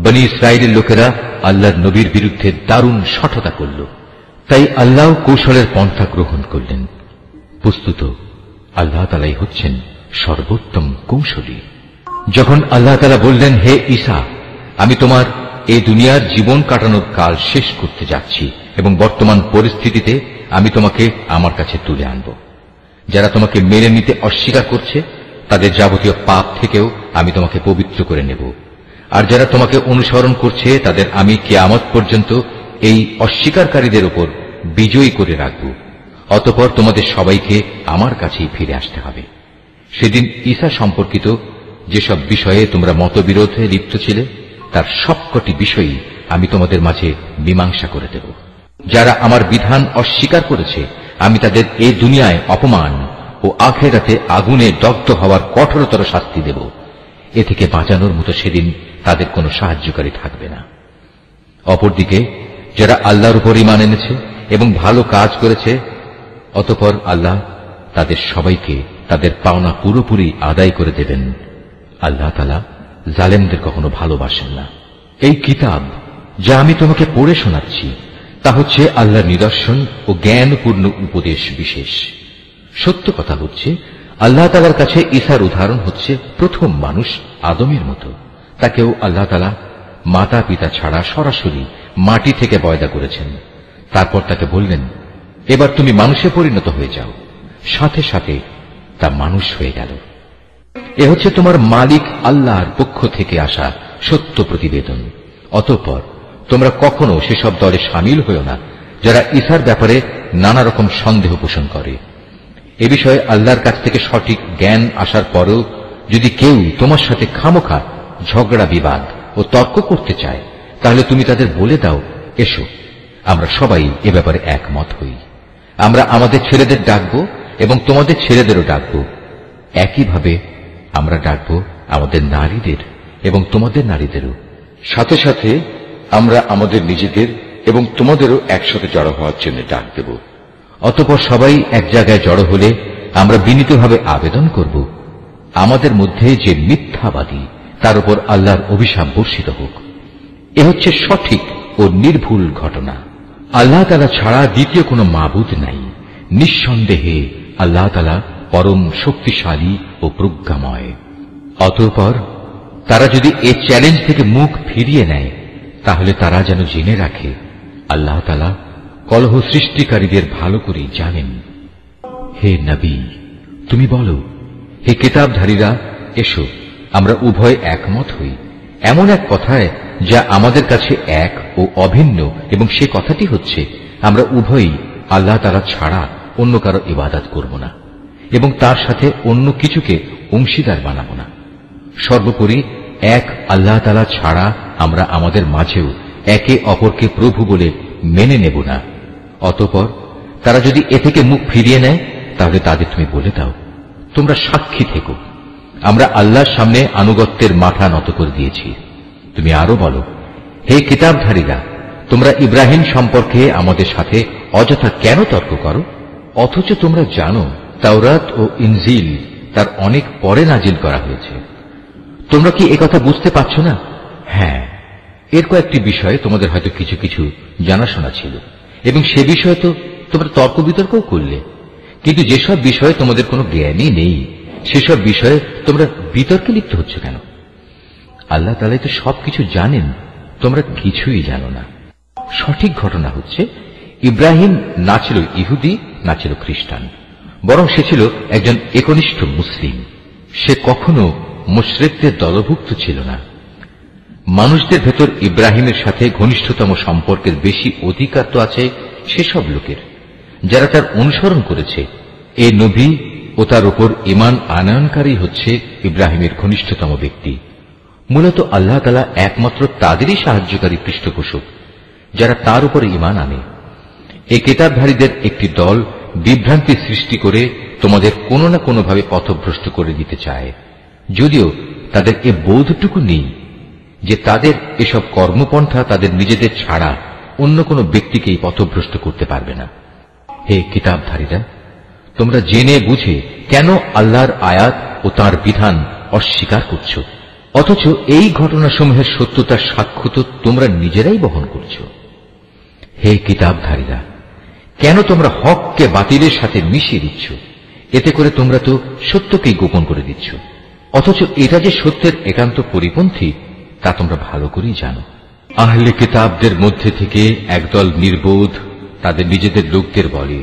বনী ইসরায়েলের লোকেরা আল্লাহর নবীর বিরুদ্ধে দারুণ শঠতা করল, তাই আল্লাহ কৌশলের পন্থা গ্রহণ করলেন। বস্তুত আল্লাহ তাআলাই হচ্ছেন সর্বোত্তম কৌশলী। যখন আল্লাহ তাআলা বললেন, হে ঈসা, আমি তোমার এই দুনিয়ার জীবন কাটানোর কাল শেষ করতে যাচ্ছি এবং বর্তমান পরিস্থিতিতে আমি তোমাকে আমার কাছে তুলে আনব। যারা তোমাকে মেনে নিতে অস্বীকার করছে তাদের যাবতীয় পাপ থেকেও আমি তোমাকে পবিত্র করে নেব, আর যারা তোমাকে অনুসরণ করছে তাদের আমি কিয়ামত পর্যন্ত এই অস্বীকারীদের উপর বিজয়ী করে রাখব। অতঃপর তোমাদের সবাইকে আমার কাছেই ফিরে আসতে হবে। সেদিন ঈসা সম্পর্কিত যেসব বিষয়ে তোমরা মতবিরোধে লিপ্ত ছিলে তার সবকটি বিষয়ই আমি তোমাদের মাঝে মীমাংসা করে দেব। যারা আমার বিধান অস্বীকার করেছে আমি তাদের এই দুনিয়ায় অপমান ও আখিরাতে আগুনে দগ্ধ হওয়ার কঠোরতর শাস্তি দেব। এ থেকে বাঁচানোর মতো সেদিন তাদের কোনো সাহায্যকারী থাকবে না। অপরদিকে যারা আল্লাহর উপর ঈমান এনেছে এবং ভালো কাজ করেছে, অতঃপর আল্লাহ তাদের সবাইকে তাদের পাওনা পুরোপুরি আদায় করে দেবেন। আল্লাহ তাআলা জালেমদের কখনো ভালোবাসেন না। এই কিতাব যা আমি তোমাকে পড়ে শোনাচ্ছি তা হচ্ছে আল্লাহর নিদর্শন ও জ্ঞানপূর্ণ উপদেশ বিশেষ। সত্য কথা হচ্ছে আল্লাহ তাআলার কাছে ঈসার উদাহরণ হচ্ছে প্রথম মানুষ আদমের মতো। তাকেও আল্লাহ তাআলা মাতা পিতা ছাড়া সরাসরি মাটি থেকে পয়দা করেছেন। তারপর তাকে বললেন, এবার তুমি মানুষে পরিণত হয়ে যাও। সাথে সাথে তা মানুষ হয়ে গেল। এ হচ্ছে তোমার মালিক আল্লাহর পক্ষ থেকে আসা সত্য প্রতিবেদন। অতঃপর তোমরা কখনো সেসব দলে সামিল হও না যারা ঈসার ব্যাপারে নানা রকম সন্দেহ পোষণ করে। এ বিষয়ে আল্লাহর কাছ থেকে সঠিক জ্ঞান আসার পরেও যদি কেউ তোমার সাথে খামোখা ঝগড়া বিবাদ ও তর্ক করতে চায়, তাহলে তুমি তাদের বলে দাও, এসো আমরা সবাই এ ব্যাপারে একমত হই। আমরা আমাদের ছেলেদের ডাকবো এবং তোমাদের ছেলেদেরও ডাকবো, একইভাবে আমরা ডাকবো আমাদের নারীদের এবং তোমাদের নারীদেরও। সাথে সাথে আমরা আমাদের নিজেদের এবং তোমাদেরও একসাথে জড়ো হওয়ার জন্য ডাক দেব। অতঃপর সবাই এক জায়গায় জড়ো হলে আমরা বিনীতভাবে আবেদন করব, আমাদের মধ্যে যে মিথ্যাবাদী তার উপর আল্লাহর অভিশাপ বর্ষিত হোক। এ হচ্ছে সঠিক ও নির্ভুল ঘটনা। আল্লাহ তাআলা ছাড়া দ্বিতীয় কোনো মাবুদ নাই। নিঃসন্দেহে আল্লাহ তাআলা পরম শক্তিশালী ও প্রজ্ঞাময়। অতঃপর তারা যদি এ চ্যালেঞ্জ থেকে মুখ ফিরিয়ে নেয়, তাহলে তারা যেন জেনে রাখে আল্লাহ তাআলা কলহ সৃষ্টিকারীদের ভালো করেই জানেন। হে নবী, তুমি বলো, হে কিতাবধারীরা, এসো আমরা উভয় একমত হই এমন এক কথায় যা আমাদের কাছে এক ও অভিন্ন, এবং সে কথাটি হচ্ছে আমরা উভয়ই আল্লাহ তাআলা ছাড়া অন্য কারো ইবাদত করব না এবং তার সাথে অন্য কিছুকে অংশীদার বানাব না। সর্বোপরি এক আল্লাহ তাআলা ছাড়া আমরা আমাদের মাঝেও একে অপরকে প্রভু বলে মেনে নেব না। অতঃপর তারা যদি এ থেকে মুখ ফিরিয়ে নেয়, তাহলে তাদের তুমি বলে দাও, তোমরা সাক্ষী থেকো, আমরা আল্লাহর সামনে আনুগত্যের মাথা নত করে দিয়েছি। তুমি আরো বলো, হে কিতাবধারীরা, তোমরা ইব্রাহিম সম্পর্কে আমাদের সাথে অযথা কেন তর্ক করো, অথচ তোমরা জানো তাওরাত ও ইনজিল তার অনেক পরে নাজিল করা হয়েছে। তোমরা কি একথা বুঝতে পারছ না? হ্যাঁ, এর কয়েকটি বিষয়ে তোমাদের হয়তো কিছু কিছু জানাশোনা ছিল এবং সে বিষয়ে তো তোমরা তর্ক বিতর্কও করলে, কিন্তু যেসব বিষয়ে তোমাদের কোনো জ্ঞানই নেই সেসব বিষয়ে তোমরা বিতর্কে লিপ্ত হচ্ছে কেন? আল্লাহ তাআলা তো সবকিছু জানেন, তোমরা কিছুই জানো না। সঠিক ঘটনা হচ্ছে ইব্রাহিম না ছিল ইহুদি না ছিল খ্রিস্টান, বরং সে ছিল একজন একনিষ্ঠ মুসলিম। সে কখনো মুশরিকদের দলভুক্ত ছিল না। মানুষদের ভেতর ইব্রাহিমের সাথে ঘনিষ্ঠতম সম্পর্কের বেশি অধিকার তো আছে সেসব লোকের যারা তার অনুসরণ করেছে। এ নবী ও তার উপর ঈমান আনয়নকারী হচ্ছে ইব্রাহিমের ঘনিষ্ঠতম ব্যক্তি। মূলত আল্লাহ তাআলা একমাত্র তাদেরই সাহায্যকারী পৃষ্ঠপোষক যারা তার উপরে ঈমান আনে। এই কিতাবধারীদের একটি দল বিভ্রান্তি সৃষ্টি করে তোমাদের কোনো না কোনোভাবে পথভ্রষ্ট করে দিতে চায়, যদিও তাদের এ বোধটুকু নেই যে তাদের এসব কর্মপন্থা তাদের নিজেদের ছাড়া অন্য কোনো ব্যক্তিকেই পথভ্রষ্ট করতে পারবে না। হে কিতাবধারীরা, তোমরা জেনে বুঝে কেন আল্লাহর আয়াত ও তাঁর বিধান অস্বীকার করছ, অথচ এই ঘটনাসমূহের সত্যতার সাক্ষ্য তো তোমরা নিজেরাই বহন করছ। হে কিতাবধারীরা, কেন তোমরা হককে বাতিলের সাথে মিশিয়ে দিচ্ছ? এতে করে তোমরা তো সত্যকেই গোপন করে দিচ্ছ, অথচ এটা যে সত্যের একান্ত পরিপন্থী তা তোমরা ভালো করেই জানো। আহলে কিতাবদের মধ্যে থেকে একদল নির্বোধ তাদের নিজেদের লোকদের বলে,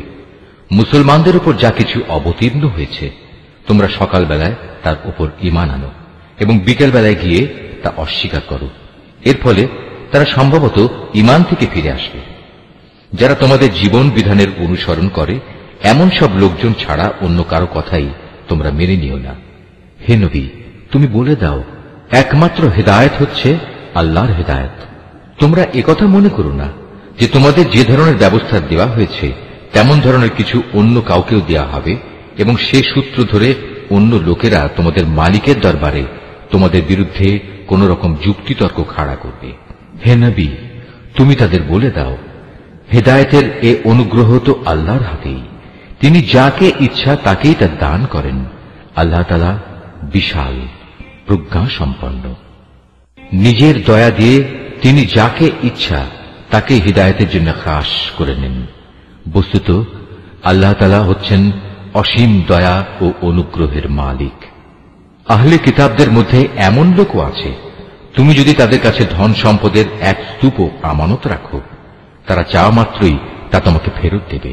মুসলমানদের উপর যা কিছু অবতীর্ণ হয়েছে তোমরা সকালবেলায় তার উপর ঈমান আনো এবং বিকেলবেলায় গিয়ে তা অস্বীকার করো। এর ফলে তারা সম্ভবত ঈমান থেকে ফিরে আসবে। যারা তোমাদের জীবন বিধানের অনুসরণ করে এমন সব লোকজন ছাড়া অন্য কারো কথাই তোমরা মেনে নিও না। হে নবী, তুমি বলে দাও, একমাত্র হেদায়েত হচ্ছে আল্লাহর হেদায়েত। তোমরা একথা মনে করো না যে তোমাদের যে ধরনের ব্যবস্থা দেওয়া হয়েছে তেমন ধরনের কিছু অন্য কাউকেও দেওয়া হবে এবং সে সূত্র ধরে অন্য লোকেরা তোমাদের মালিকের দরবারে তোমাদের বিরুদ্ধে কোন রকম যুক্তিতর্ক খাড়া করবে। হে নবী, তুমি তাদের বলে দাও, হেদায়েতের এ অনুগ্রহ তো আল্লাহর হাতেই। তিনি যাকে ইচ্ছা তাকেই তা দান করেন। আল্লাহ তাআলা বিশাল প্রজ্ঞা সম্পন্ন। নিজের দয়া দিয়ে তিনি যাকে ইচ্ছা তাকে হিদায়াতের জন্য খাস করে নেন। বস্তুত আল্লাহ তাআলা হচ্ছেন অসীম দয়া ও অনুগ্রহের মালিক। আহলে কিতাবদের মধ্যে এমন লোকও আছে, তুমি যদি তাদের কাছে ধন সম্পদের এক স্তূপও আমানত রাখো, তারা চাওয়া মাত্রই তা তোমাকে ফেরত দেবে।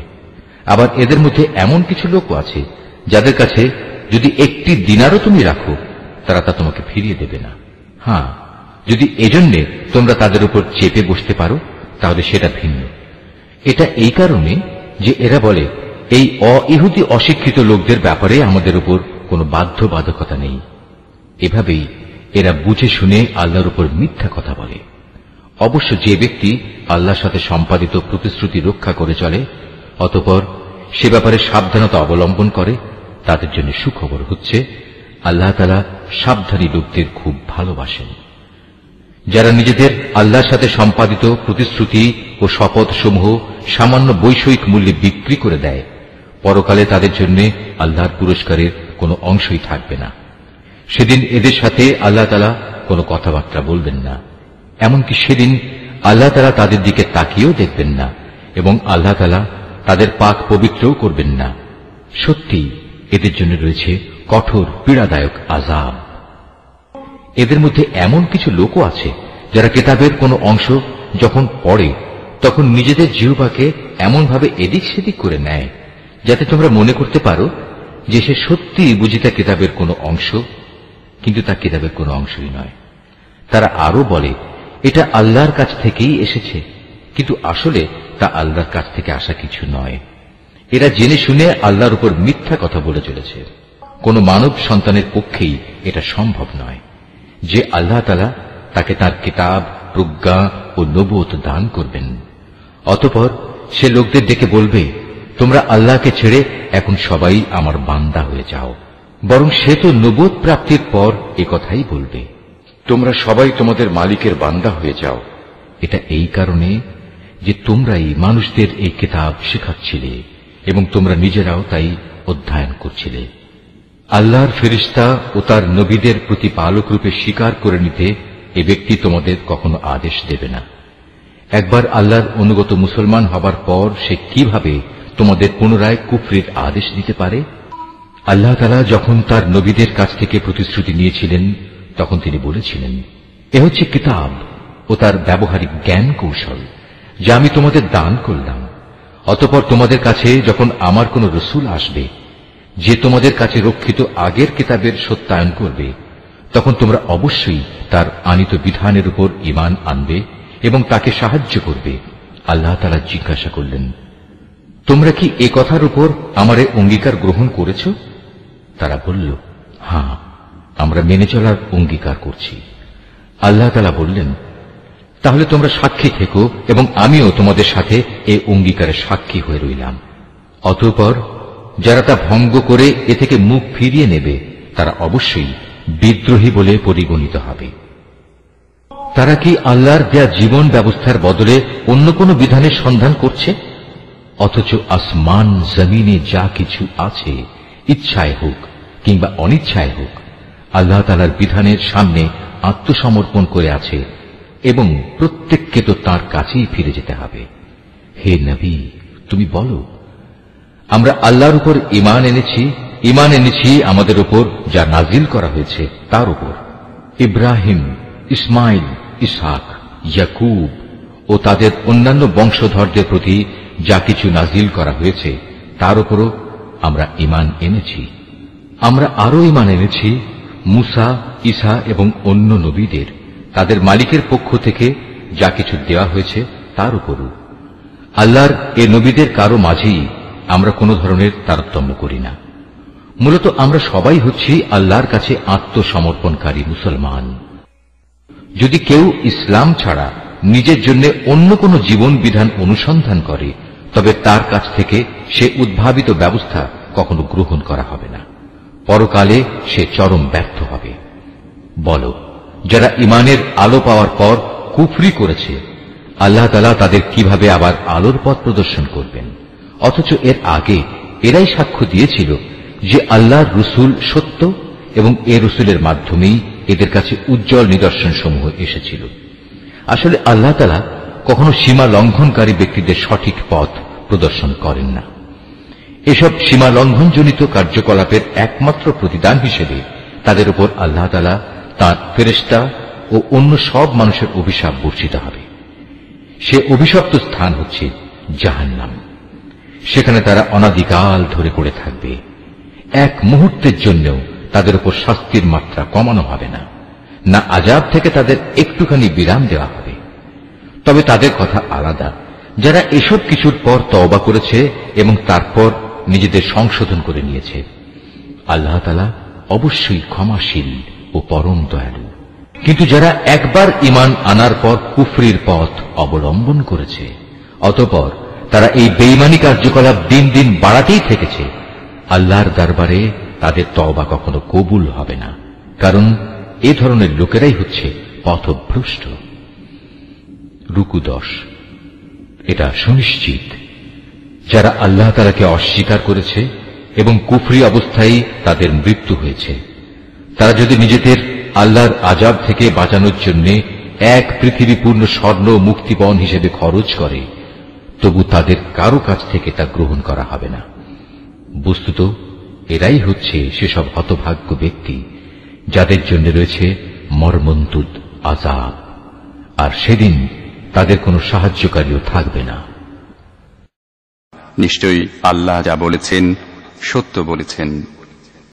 আবার এদের মধ্যে এমন কিছু লোকও আছে যাদের কাছে যদি একটি দিনারও তুমি রাখো, তারা তা তোমাকে ফিরিয়ে দেবে না। হ্যাঁ, যদি এজন্যে তোমরা তাদের উপর চেপে বসতে পারো তাহলে সেটা ভিন্ন। এটা এই কারণে যে এরা বলে, এই অইহুদি অশিক্ষিত লোকদের ব্যাপারে আমাদের উপর কোনো বাধ্যবাধকতা নেই। এভাবেই এরা বুঝে শুনে আল্লাহর উপর মিথ্যা কথা বলে। অবশ্য যে ব্যক্তি আল্লাহর সাথে সম্পাদিত প্রতিশ্রুতি রক্ষা করে চলে, অতঃপর সে ব্যাপারে সাবধানতা অবলম্বন করে, তাদের জন্য সুখবর হচ্ছে আল্লাহ তাআলা সাবধানী লোকদের খুব ভালোবাসেন। যারা নিজেদের আল্লাহর সাথে সম্পাদিত প্রতিশ্রুতি ও শপথ সমূহ সামান্য বৈষয়িক মূল্যে বিক্রি করে দেয়, পরকালে তাদের জন্য আল্লাহর পুরস্কারের কোনো অংশই থাকবে না। সেদিন এদের সাথে আল্লাহ তাআলা কোনো কথাবার্তা বলবেন না, এমনকি সেদিন আল্লাহ তাআলা তাদের দিকে তাকিয়েও দেখবেন না এবং আল্লাহ তাআলা তাদের পাক পবিত্রও করবেন না। সত্যি এদের জন্য রয়েছে কঠোর পীড়াদায়ক আযাব। এদের মধ্যে এমন কিছু লোকও আছে যারা কিতাবের কোনো অংশ যখন পড়ে তখন নিজেদের জিহ্বাকে এমনভাবে এদিক সেদিক করে নেয় যাতে তোমরা মনে করতে পারো যে সে সত্যি বুঝি তা কিতাবের কোনো অংশ, কিন্তু তা কিতাবের কোনো অংশই নয়। তারা আরো বলে এটা আল্লাহর কাছ থেকেই এসেছে, কিন্তু আসলে তা আল্লাহর কাছ থেকে আসা কিছু নয়। এরা জেনে শুনে আল্লাহর উপর মিথ্যা কথা বলে চলেছে। কোন মানব সন্তানের পক্ষেই এটা সম্ভব নয় যে আল্লাহ তাআলা তাকে তার কিতাব, প্রজ্ঞা ও নবুয়ত দান করবেন। অতঃপর সে লোকদের ডেকে বলবে, তোমরা আল্লাহকে ছেড়ে এখন সবাই আমার বান্দা হয়ে যাও। বরং সে তো নবুয়ত প্রাপ্তির পর এ কথাই বলবে, তোমরা সবাই তোমাদের মালিকের বান্দা হয়ে যাও। এটা এই কারণে যে তোমরাই মানুষদের এই কিতাব শেখাচ্ছিলে এবং তোমরা নিজেরাও তাই অধ্যয়ন করছিলে। আল্লাহর ফেরেশতা ও তার নবীদের প্রতিপালক রূপে স্বীকার করে নিতে এ ব্যক্তি তোমাদের কখনো আদেশ দেবে না। একবার আল্লাহর অনুগত মুসলমান হবার পর সে কিভাবে তোমাদের পুনরায় কুফরির আদেশ দিতে পারে? আল্লাহ তাআলা যখন তার নবীদের কাছ থেকে প্রতিশ্রুতি নিয়েছিলেন তখন তিনি বলেছিলেন, এ হচ্ছে কিতাব ও তার ব্যবহারিক জ্ঞান কৌশল যা আমি তোমাদের দান করলাম। অতঃপর তোমাদের কাছে যখন আমার কোন রসূল আসবে যে তোমাদের কাছে রক্ষিত আগের কিতাবের সত্যায়ন করবে, তখন তোমরা অবশ্যই তার আনিত বিধানের উপর ঈমান আনবে এবং তাকে সাহায্য করবে। আল্লাহ তাআলা জিজ্ঞাসা করলেন, তোমরা কি এ কথার উপর আমারে অঙ্গীকার গ্রহণ করেছ? তারা বলল, হ্যাঁ, আমরা মেনে চলার অঙ্গীকার করছি। আল্লাহ তাআলা বললেন, তাহলে তোমরা সাক্ষী থেকো এবং আমিও তোমাদের সাথে এই অঙ্গীকারে সাক্ষী হয়ে রইলাম। অতঃপর যারা তা ভঙ্গ করে এ থেকে মুখ ফিরিয়ে নেবে তারা অবশ্যই বিদ্রোহী বলে পরিগণিত হবে। তারা কি আল্লাহর দেয়া জীবন ব্যবস্থার বদলে অন্য কোন বিধানের সন্ধান করছে? অথচ আসমান জমিনে যা কিছু আছে, ইচ্ছায় হোক কিংবা অনিচ্ছায় হোক, আল্লাহ তাআলার বিধানের সামনে আত্মসমর্পণ করে আছে এবং প্রত্যেককে তো তাঁর কাছেই ফিরে যেতে হবে। হে নবী, তুমি বলো, আমরা আল্লাহর উপর ঈমান এনেছি আমাদের উপর যা নাজিল করা হয়েছে তার উপর, ইব্রাহিম, ইসমাইল, ইসহাক, ইয়াকুব ও তাদের অন্যান্য বংশধরদের প্রতি যা কিছু নাজিল করা হয়েছে তার উপরও আমরা ঈমান এনেছি। আমরা আরো ঈমান এনেছি মুসা, ঈসা এবং অন্য নবীদের তাদের মালিকের পক্ষ থেকে যা কিছু দেওয়া হয়েছে তার উপরও। আল্লাহর এ নবীদের কারো মাঝেই আমরা কোন ধরনের তারতম্য করি না। মূলত আমরা সবাই হচ্ছি আল্লাহর কাছে আত্মসমর্পণকারী মুসলমান। যদি কেউ ইসলাম ছাড়া নিজের জন্য অন্য কোন জীবন বিধান অনুসন্ধান করে তবে তার কাছ থেকে সে উদ্ভাবিত ব্যবস্থা কখনো গ্রহণ করা হবে না। পরকালে সে চরম ব্যর্থ হবে। বলো, যারা ঈমানের আলো পাওয়ার পর কুফরি করেছে, আল্লাহ তাআলা তাদের কিভাবে আবার আলোর পথ প্রদর্শন করবেন? অথচ এর আগে এরাই সাক্ষ্য দিয়েছিল যে আল্লাহর রসুল সত্য এবং এ রসুলের মাধ্যমেই এদের কাছে উজ্জ্বল নিদর্শন সমূহ এসেছিল। আসলে আল্লাহ তাআলা কখনো সীমা লঙ্ঘনকারী ব্যক্তিদের সঠিক পথ প্রদর্শন করেন না। এসব সীমা লঙ্ঘনজনিত কার্যকলাপের একমাত্র প্রতিদান হিসেবে তাদের উপর আল্লাহ তাআলা তাঁর ফেরেশতা ও অন্য সব মানুষের অভিশাপ বর্ষিত হবে। সে অভিশপ্ত স্থান হচ্ছে জাহান্নাম। সেখানে তারা অনাদিকাল ধরে পড়ে থাকবে। এক মুহূর্তের জন্যও তাদের উপর শাস্তির মাত্রা কমানো হবে না, না আযাব থেকে তাদের একটুখানি বিরাম দেওয়া হবে। তবে তাদের কথা আলাদা, যারা এসব কিছুর পর তওবা করেছে এবং তারপর নিজেদের সংশোধন করে নিয়েছে। আল্লাহ তাআলা অবশ্যই ক্ষমাশীল ও পরম দয়ালু। কিন্তু যারা একবার ঈমান আনার পর কুফরির পথ অবলম্বন করেছে, অতঃপর তারা এই বেঈমানি কার্যকলাপ দিন দিন বাড়াতেই থেকেছে, আল্লাহর দরবারে তাদের তওবা কখনো কবুল হবে না, কারণ এ ধরনের লোকেরাই হচ্ছে পথভ্রষ্ট। রুকু 10। এটা সুনিশ্চিত, যারা আল্লাহ তাআলাকে অস্বীকার করেছে এবং কুফরি অবস্থায় তাদের মৃত্যু হয়েছে, তারা যদি নিজেদের আল্লাহর আযাব থেকে বাঁচানোর জন্য এক পৃথিবী পূর্ণ স্বর্ণ মুক্তিপণ হিসেবে খরচ করে, তবু তাদের কারো কাছ থেকে তা গ্রহণ করা হবে না। বস্তুত এরাই হচ্ছে সেসব হতভাগ্য ব্যক্তি যাদের জন্য রয়েছে মর্মন্তুদ আযাব, আর সেদিন তাদের কোনো সাহায্যকারীও থাকবে না। নিশ্চয়ই আল্লাহ যা বলেছেন সত্য বলেছেন।